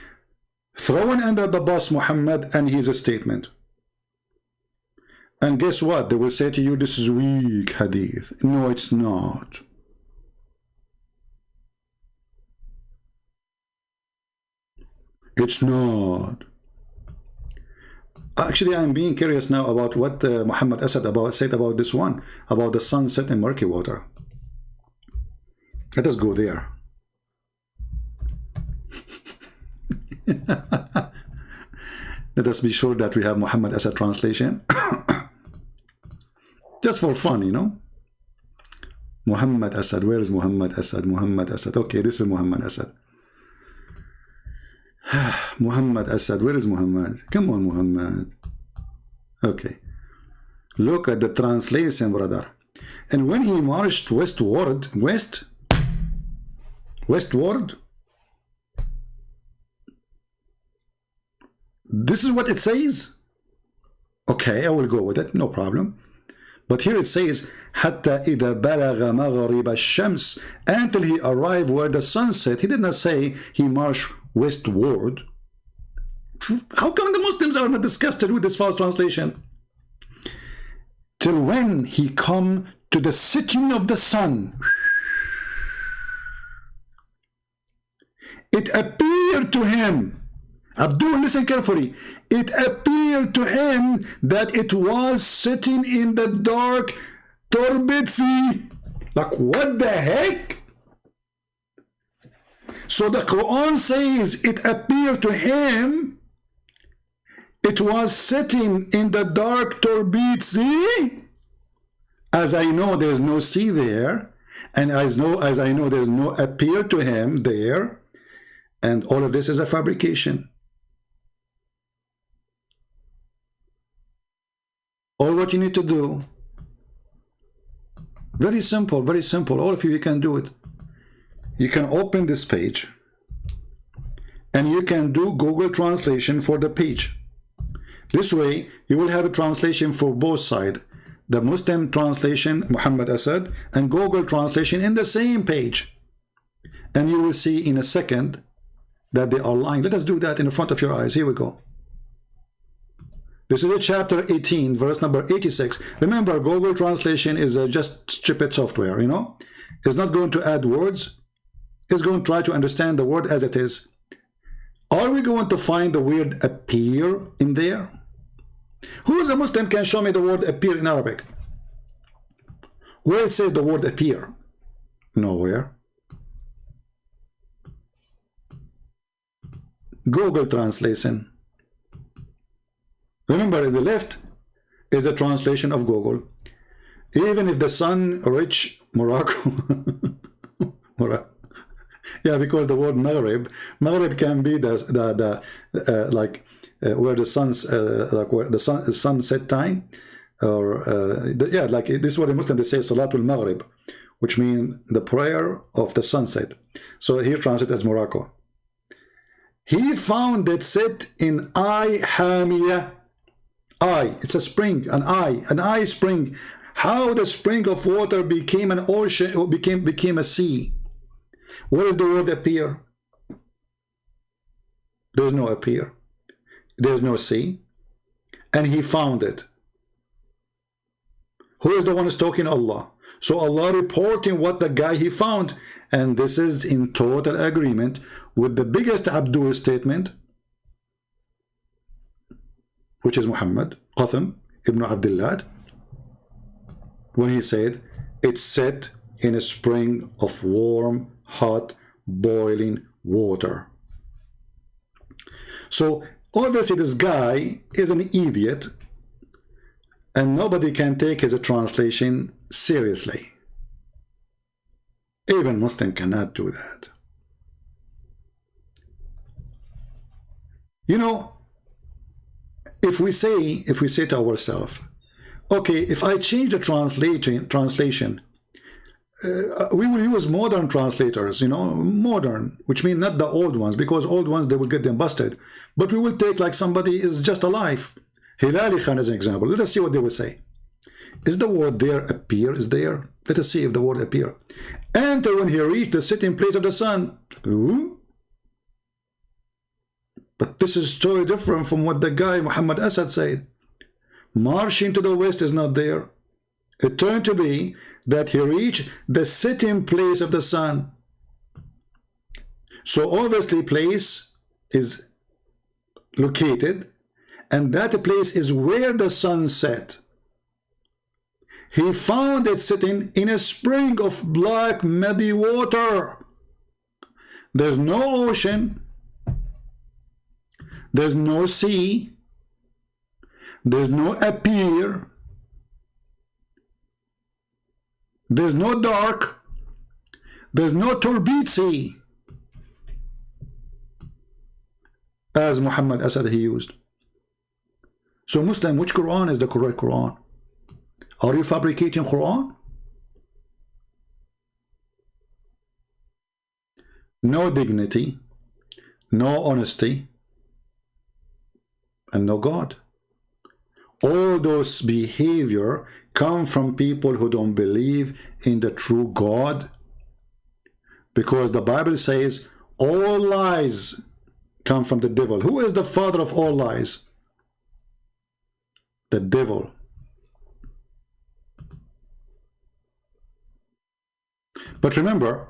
throwing under the bus Muhammad and his statement. And guess what? They will say to you, this is weak hadith. No, it's not. It's not. Actually, I'm being curious now about what Muhammad Asad said about this one, about the sunset in murky water. Let us go there. Let us be sure that we have Muhammad Asad translation. Just for fun, Muhammad Asad. Where is Muhammad Asad? Muhammad Asad. Okay, this is Muhammad Asad. Muhammad Asad. Where is Muhammad? Come on, Muhammad. Okay. Look at the translation, brother. And when he marched westward, this is what it says. Okay, I will go with it, no problem. But here it says, حتى إذا بلغ مغرب الشمس, until he arrived where the sun set. He did not say he marched westward. How come the Muslims are not disgusted with this false translation? Till when he come to the setting of the sun, it appeared to him, Abdul, listen carefully, it appeared to him that it was sitting in the dark turbid sea. Like, what the heck? So the Quran says it appeared to him it was sitting in the dark turbid sea. As I know there's no sea there, and as I know there's no appear to him there, and all of this is a fabrication. All what you need to do, very simple, very simple. All of you can do it. You can open this page and you can do Google translation for the page. This way you will have a translation for both sides, the Muslim translation Muhammad Asad and Google translation in the same page, and you will see in a second that they are lying. Let us do that in front of your eyes. Here we go. This is a chapter 18, verse number 86. Remember, Google translation is just stupid software, It's not going to add words. It's going to try to understand the word as it is. Are we going to find the word appear in there? Who is a Muslim can show me the word appear in Arabic? Where it says the word appear? Nowhere. Google translation. Remember, the left is a translation of Google. Even if the sun rich Morocco, yeah, because the word Maghrib can be the where the sun's like where the sunset time, or yeah, like this is what the Muslims, they say Salatul Maghrib, which means the prayer of the sunset. So here translated as Morocco. He found it set in Ay Hamia. Ay, it's a spring, an eye spring. How the spring of water became an ocean, or became a sea. Where does the word appear? There's no appear. There's no sea. And he found it. Who is the one who's talking? Allah. So Allah reporting what the guy he found. And this is in total agreement with the biggest Abdul statement, which is Muhammad Qasim ibn Abdullah, when he said it's set in a spring of warm, hot, boiling water. So obviously this guy is an idiot, and nobody can take his translation seriously. Even Muslim cannot do that. You know, if we say to ourselves, okay, if I change the translation, we will use modern translators, you know, modern, which means not the old ones, because old ones, they will get them busted. But we will take like somebody is just alive. Hilali Khan is an example. Let us see what they will say. Is the word there appear? Is there? Let us see if the word appear. Enter when he reached the sitting place of the sun. Ooh. But this is totally different from what the guy Muhammad Asad said. Marching to the west is not there. It turned to be that he reached the sitting place of the sun. So obviously place is located, and that place is where the sun set. He found it sitting in a spring of black muddy water. There's no ocean. There's no sea. There's no appear. There's no dark. There's no turbid sea, as Muhammad Asad he used. So Muslim, which Quran is the correct Quran? Are you fabricating Quran? No dignity, no honesty, and no God. All those behavior come from people who don't believe in the true God, because the Bible says all lies come from the devil. Who is the father of all lies? The devil. But remember,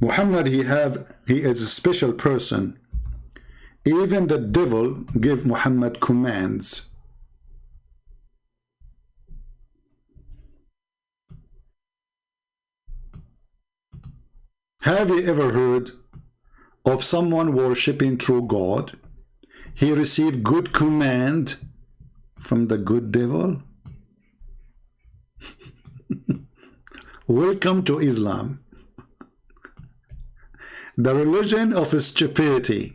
Muhammad, he is a special person. Even the devil gave Muhammad commands. Have you ever heard of someone worshipping true God? He received good command from the good devil? Welcome to Islam, the religion of stupidity.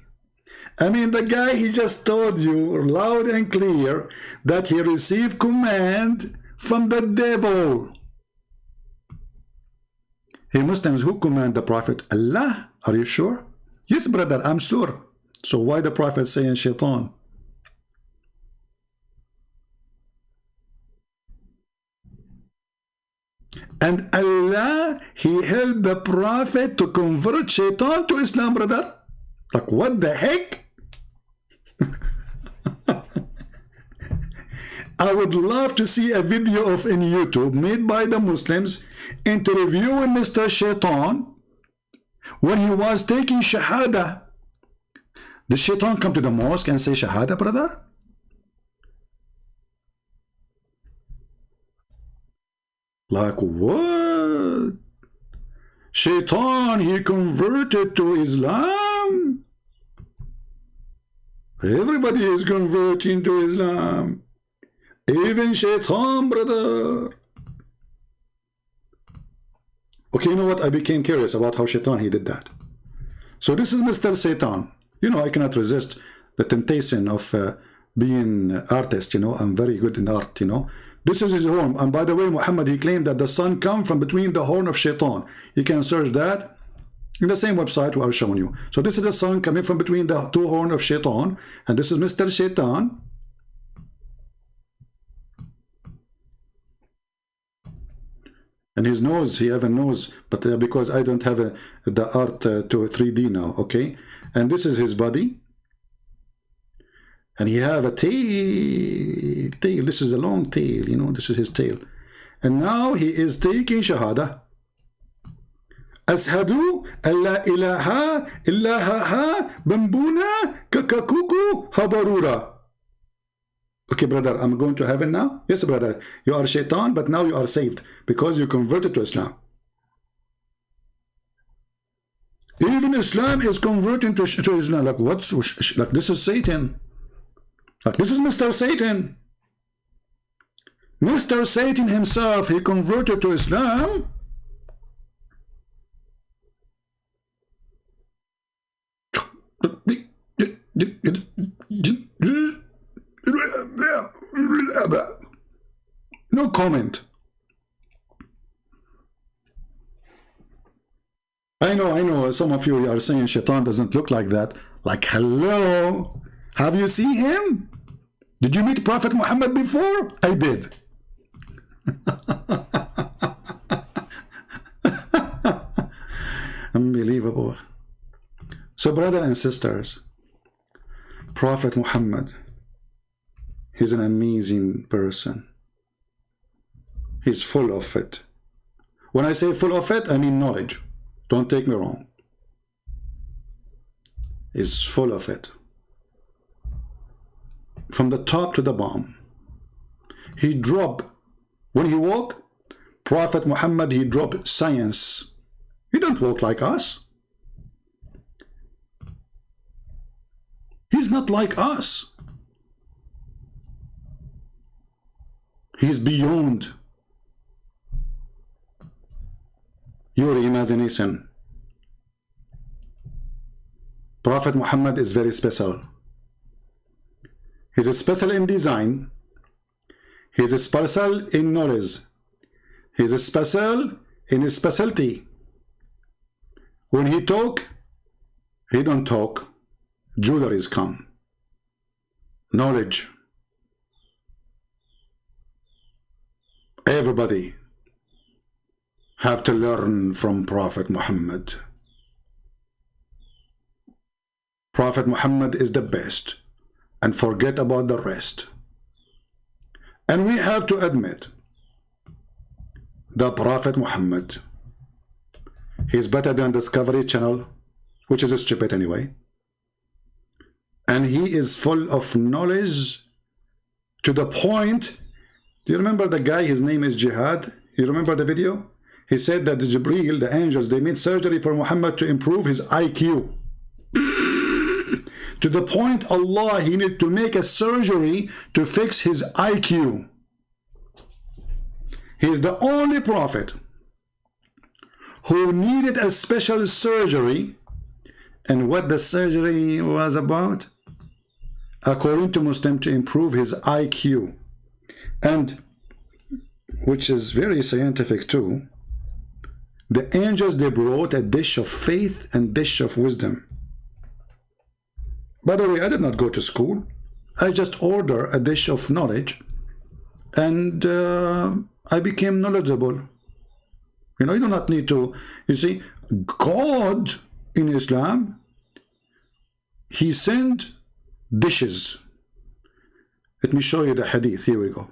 I mean, the guy, he just told you loud and clear that he received command from the devil. Hey Muslims, who command the Prophet? Allah? Are you sure? Yes, brother, I'm sure. So why the Prophet saying shaitan? And Allah, he helped the Prophet to convert shaitan to Islam, brother. Like, what the heck? I would love to see a video of in YouTube made by the Muslims interviewing Mr. Shaitan when he was taking Shahada. The Shaitan come to the mosque and say Shahada, brother? Like what? Shaitan, he converted to Islam? Everybody is converting to Islam. Even Shaitan, brother. Okay, you know what? I became curious about how Shaitan, he did that. So this is Mr. Satan. You know, I cannot resist the temptation of being an artist, you know. I'm very good in art, you know. This is his horn. And by the way, Muhammad, he claimed that the sun comes from between the horn of Shaitan. You can search that in the same website we are showing you. So this is the sun coming from between the two horns of Shaitan. And this is Mr. Shaitan. And his nose, he have a nose, but because I don't have the art to 3D now, okay? And this is his body. And he have a tail. This is a long tail, you know, this is his tail. And now he is taking Shahada. Ashadu alla ilaha illaha bambuna kakakuku habarura. Okay, brother, I'm going to heaven now? Yes, brother, you are Shaitan, but now you are saved because you converted to Islam. Even Islam is converting to Islam. Like, what's like? This is Satan. Like, this is Mr. Satan. Mr. Satan himself, he converted to Islam. No comment. I know, some of you are saying Shaitan doesn't look like that. Like, hello, have you seen him? Did you meet Prophet Muhammad before? I did. Unbelievable. So, brothers and sisters, Prophet Muhammad is an amazing person. He's full of it. When I say full of it, I mean knowledge. Don't take me wrong. He's full of it. From the top to the bottom. He dropped, when he walked, Prophet Muhammad, he dropped science. He don't walk like us. He's not like us. He's beyond your imagination. Prophet Muhammad is very special. He's special in design. He's special in knowledge. He's special in his specialty. When he talk, he don't talk. Jewelries come. Knowledge. Everybody have to learn from Prophet Muhammad. Prophet Muhammad is the best, and forget about the rest. And we have to admit the Prophet Muhammad, he's better than Discovery Channel, which is stupid anyway. And he is full of knowledge to the point. Do you remember the guy, his name is Jihad? You remember the video? He said that the Jibreel, the angels, they made surgery for Muhammad to improve his IQ. To the point Allah, he needed to make a surgery to fix his IQ. He is the only prophet who needed a special surgery. And what the surgery was about? According to Muslim, to improve his IQ. And, which is very scientific too, the angels, they brought a dish of faith and dish of wisdom. By the way, I did not go to school. I just ordered a dish of knowledge, and I became knowledgeable. You know, you do not need to, you see, God in Islam, he sent dishes. Let me show you the hadith. Here we go.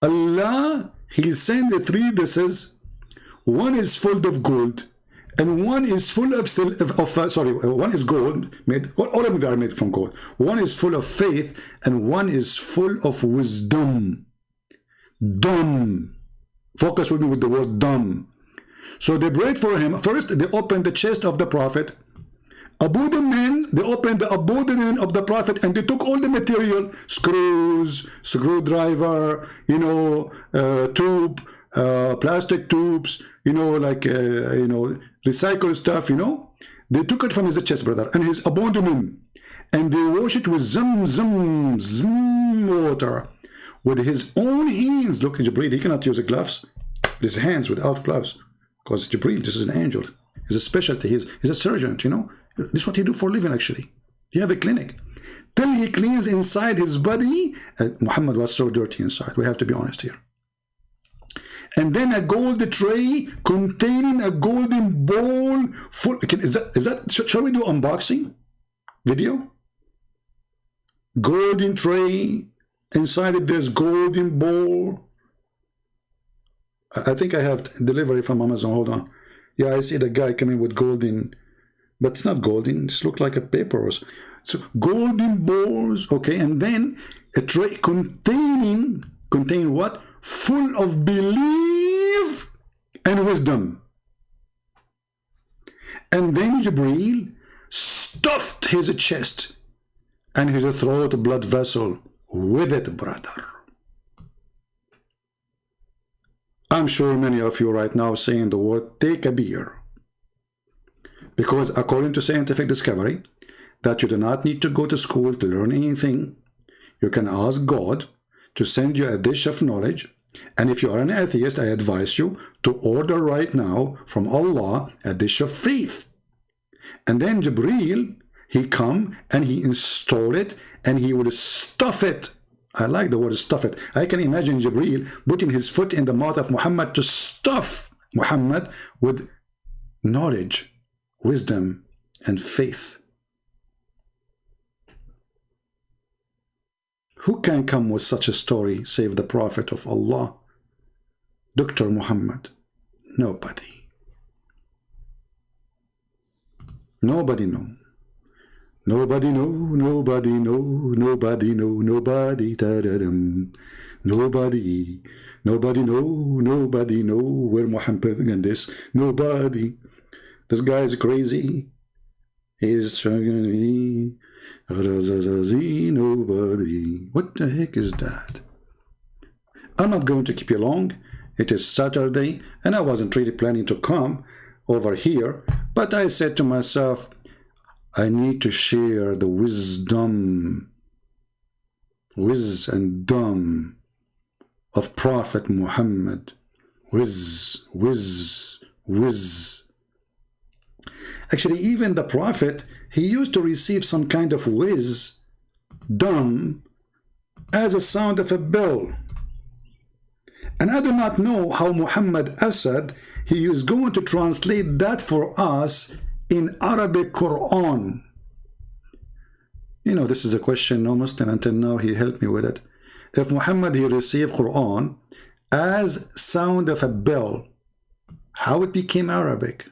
Allah, he sent the three dishes. One is full of gold, and one is full of one is gold, made, all of them are made from gold. One is full of faith, and one is full of wisdom. Dumb. Focus with me with the word dumb. So they prayed for him. First, they opened the chest of the Prophet. Abdomen, they opened the abdomen of the Prophet and they took all the material, screws, screwdriver, you know, tube, plastic tubes, you know, like, you know, recycled stuff, you know. They took it from his chest, brother, and his abdomen, and they washed it with zam water, with his own hands. Look, Jibreel, he cannot use gloves. His hands without gloves, because Jibreel, this is an angel. He's a specialty. He's a surgeon, you know. This is what he do for a living, actually. He have a clinic. Till he cleans inside his body. Muhammad was so dirty inside. We have to be honest here. And then a gold tray containing a golden bowl full. Is that? Shall we do unboxing video? Golden tray. Inside it, there's golden bowl. I think I have delivery from Amazon. Hold on. Yeah, I see the guy coming with golden. But it's not golden, it looks like a paper. So golden bowls, okay, and then a tray containing what? Full of belief and wisdom. And then Jibreel stuffed his chest and his throat blood vessel with it, brother. I'm sure many of you right now saying the word take a beer. Because according to scientific discovery, that you do not need to go to school to learn anything. You can ask God to send you a dish of knowledge. And if you are an atheist, I advise you to order right now from Allah a dish of faith. And then Jibreel, he come and he install it and he would stuff it. I like the word stuff it. I can imagine Jibreel putting his foot in the mouth of Muhammad to stuff Muhammad with knowledge, wisdom, and faith. Who can come with such a story save the Prophet of Allah, Dr. Muhammad? Nobody. Nobody know. Nobody know, nobody know, nobody know, nobody, da-da-dum. Nobody know where Muhammad and this, nobody. This guy is crazy. He's nobody. What the heck is that? I'm not going to keep you long. It is Saturday, and I wasn't really planning to come over here, but I said to myself, I need to share the wisdom, and dumb of Prophet Muhammad. Actually, even the Prophet, he used to receive some kind of dumb as a sound of a bell. And I do not know how Muhammad Asad, he is going to translate that for us in Arabic Quran. You know, this is a question no Muslim until now he helped me with it. If Muhammad, he received Quran as sound of a bell, how it became Arabic?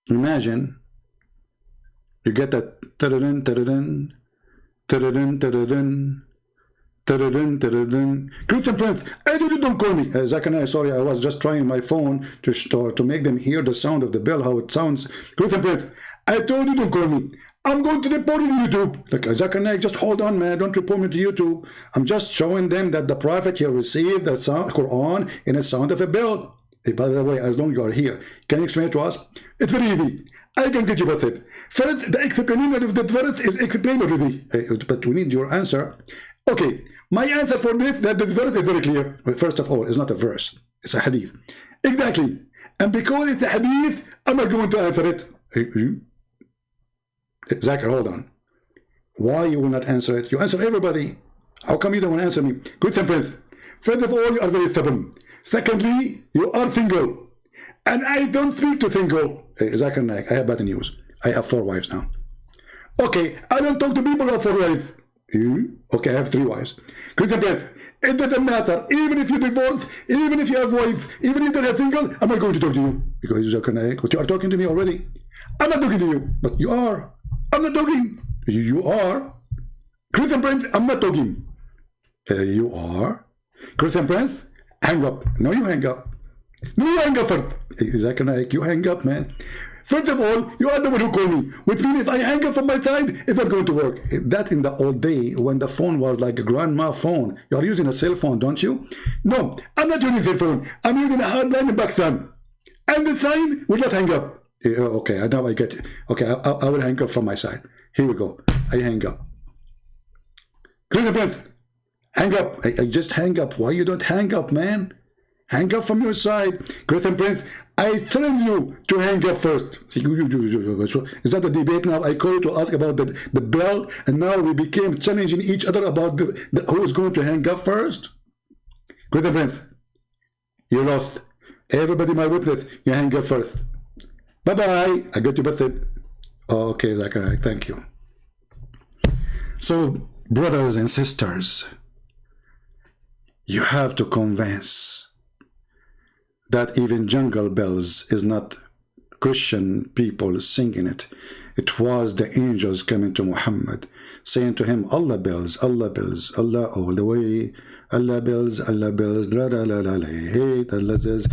Imagine you get that ta-da-dun, ta-da-dun, ta-da-dun, ta-da-dun, ta-da-dun, ta-da-dun. Christian Prince, I don't call me. Zachariah, sorry, I was just trying my phone to make them hear the sound of the bell, how it sounds. Christian Prince, I told you don't call me. I'm going to report you to YouTube. Like Zachariah, just hold on, man. Don't report me to YouTube. I'm just showing them that the Prophet here received the sound, Quran in a sound of a bell. Hey, by the way, as long as you are here, can you explain it to us? It's very easy. I can get you with it. First, the explanation of the verse is explained already. But we need your answer. Okay, my answer for this, that the verse is very clear. First of all, it's not a verse. It's a hadith. Exactly. And because it's a hadith, I'm not going to answer it. Zachar, hold on. Why you will not answer it? You answer everybody. How come you don't want to answer me? Good Prince. First of all, you are very stubborn. Secondly, you are single. And I don't speak to single. Zachar Naik, I have bad news. I have 4 wives now. Okay, I don't talk to people who have 4 wives. Okay, I have 3 wives. Christian Prince, it doesn't matter. Even if you divorce, even if you have wives, even if they're single, I'm not going to talk to you. Because Zachar Naik, but you are talking to me already. I'm not talking to you, but you are. I'm not talking. You are. Christian Prince, I'm not talking. You are. Christian Prince, hang up. No, you hang up. No, you hang up first. Zakir Naik, you hang up, man. First of all, you are the one who called me. Which means if I hang up from my side, it's not going to work. That in the old day, when the phone was like a grandma phone. You are using a cell phone, don't you? No, I'm not using a cell phone. I'm using a hardline in Pakistan. And the sign will not hang up. Okay, now I get it. Okay, I will hang up from my side. Here we go. I hang up. Christian Prince, hang up. I just hang up. Why you don't hang up, man? Hang up from your side. Christian Prince, I tell you to hang up first. Is that a debate now? I call you to ask about the bell, and now we became challenging each other about who is going to hang up first? Christian Prince, you lost. Everybody, my witness, you hang up first. Bye-bye. I got you busted. Okay, Zakir, thank you. So, brothers and sisters, you have to convince that even Jungle Bells is not Christian people singing it. It was the angels coming to Muhammad, saying to him, Allah bells, Allah all the way, Allah bells, la la la la, hey, Allah says,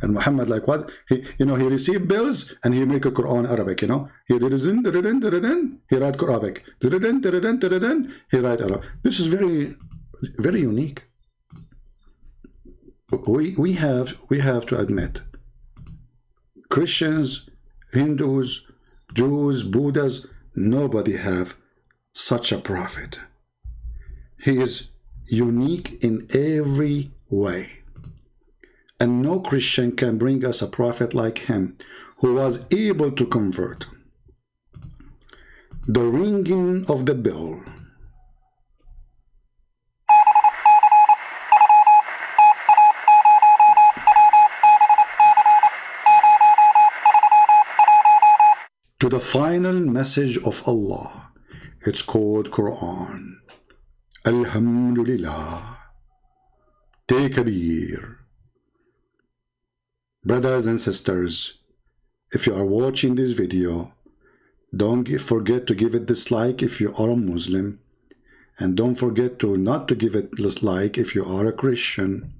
and Muhammad like what? He received bells and he make a Quran Arabic, He write Arabic, he write Arabic. This is very, very unique. We have to admit, Christians, Hindus, Jews, Buddhas, nobody have such a prophet. He is unique in every way. And no Christian can bring us a prophet like him, who was able to convert the ringing of the bell to the final message of Allah. It's called Quran. Alhamdulillah. Takbir. Brothers and sisters, if you are watching this video, don't forget to give it dislike if you are a Muslim, and don't forget to not to give it dislike if you are a Christian.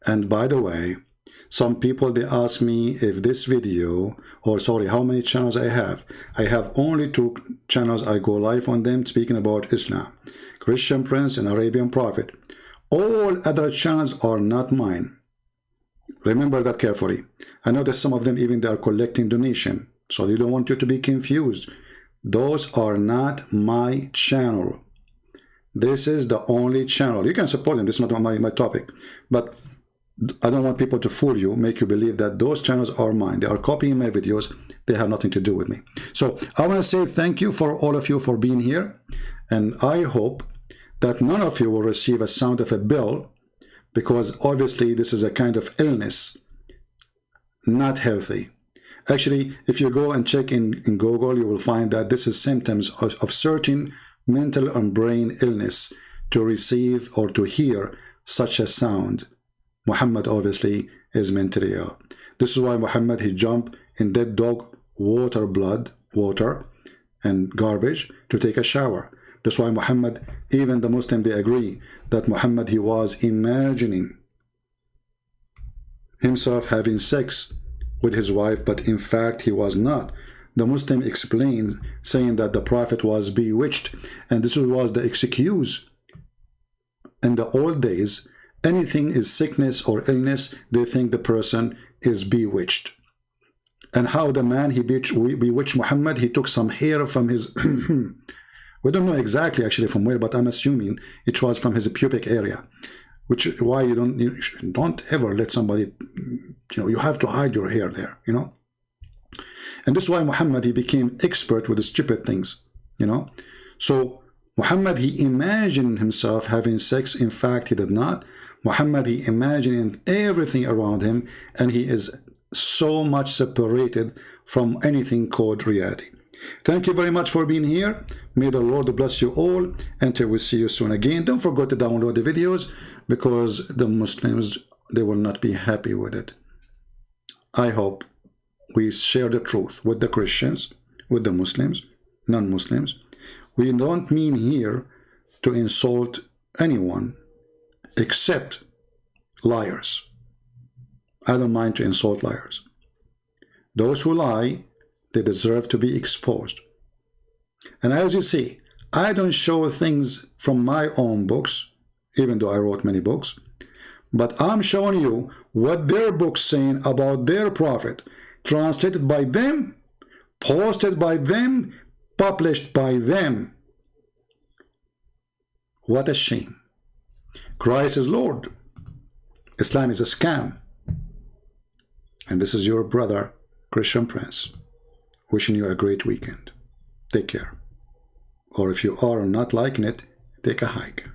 And by the way, some people, they ask me if this video, or sorry, how many channels I have. I have only 2 channels. I go live on them speaking about Islam, Christian Prince and Arabian Prophet. All other channels are not mine. Remember that carefully. I know that some of them even they are collecting donation, so they don't want you to be confused. Those are not my channel. This is the only channel. You can support them. This is not my topic, but I don't want people to fool you, make you believe that those channels are mine. They are copying my videos. They have nothing to do with me. So I want to say thank you for all of you for being here. And I hope that none of you will receive a sound of a bell, because obviously this is a kind of illness, not healthy. Actually, if you go and check in Google, you will find that this is symptoms of certain mental and brain illness to receive or to hear such a sound. Muhammad obviously is mentally ill. This is why Muhammad, he jumped in dead dog water and garbage to take a shower. That's why Muhammad, even the Muslim, they agree that Muhammad, he was imagining himself having sex with his wife, but in fact he was not. The Muslim explains, saying that the Prophet was bewitched, and this was the excuse. In the old days, anything is sickness or illness, they think the person is bewitched. And how the man, he bewitched Muhammad, he took some hair from his we don't know exactly actually from where, but I'm assuming it was from his pubic area, which why you don't ever let somebody, you have to hide your hair there, and this is why Muhammad, he became expert with the stupid things, so Muhammad, he imagined himself having sex. In fact, he did not. Muhammad, he imagined everything around him, and he is so much separated from anything called reality. Thank you very much for being here. May the Lord bless you all, until we see you soon again. Don't forget to download the videos, because the Muslims, they will not be happy with it. I hope we share the truth with the Christians, with the Muslims, non-Muslims. We don't mean here to insult anyone except liars. I don't mind to insult liars. Those who lie, they deserve to be exposed. And as you see, I don't show things from my own books, even though I wrote many books, but I'm showing you what their book's saying about their prophet, translated by them, posted by them, published by them. What a shame. Christ is Lord. Islam is a scam. And this is your brother, Christian Prince, wishing you a great weekend. Take care. Or if you are not liking it, take a hike.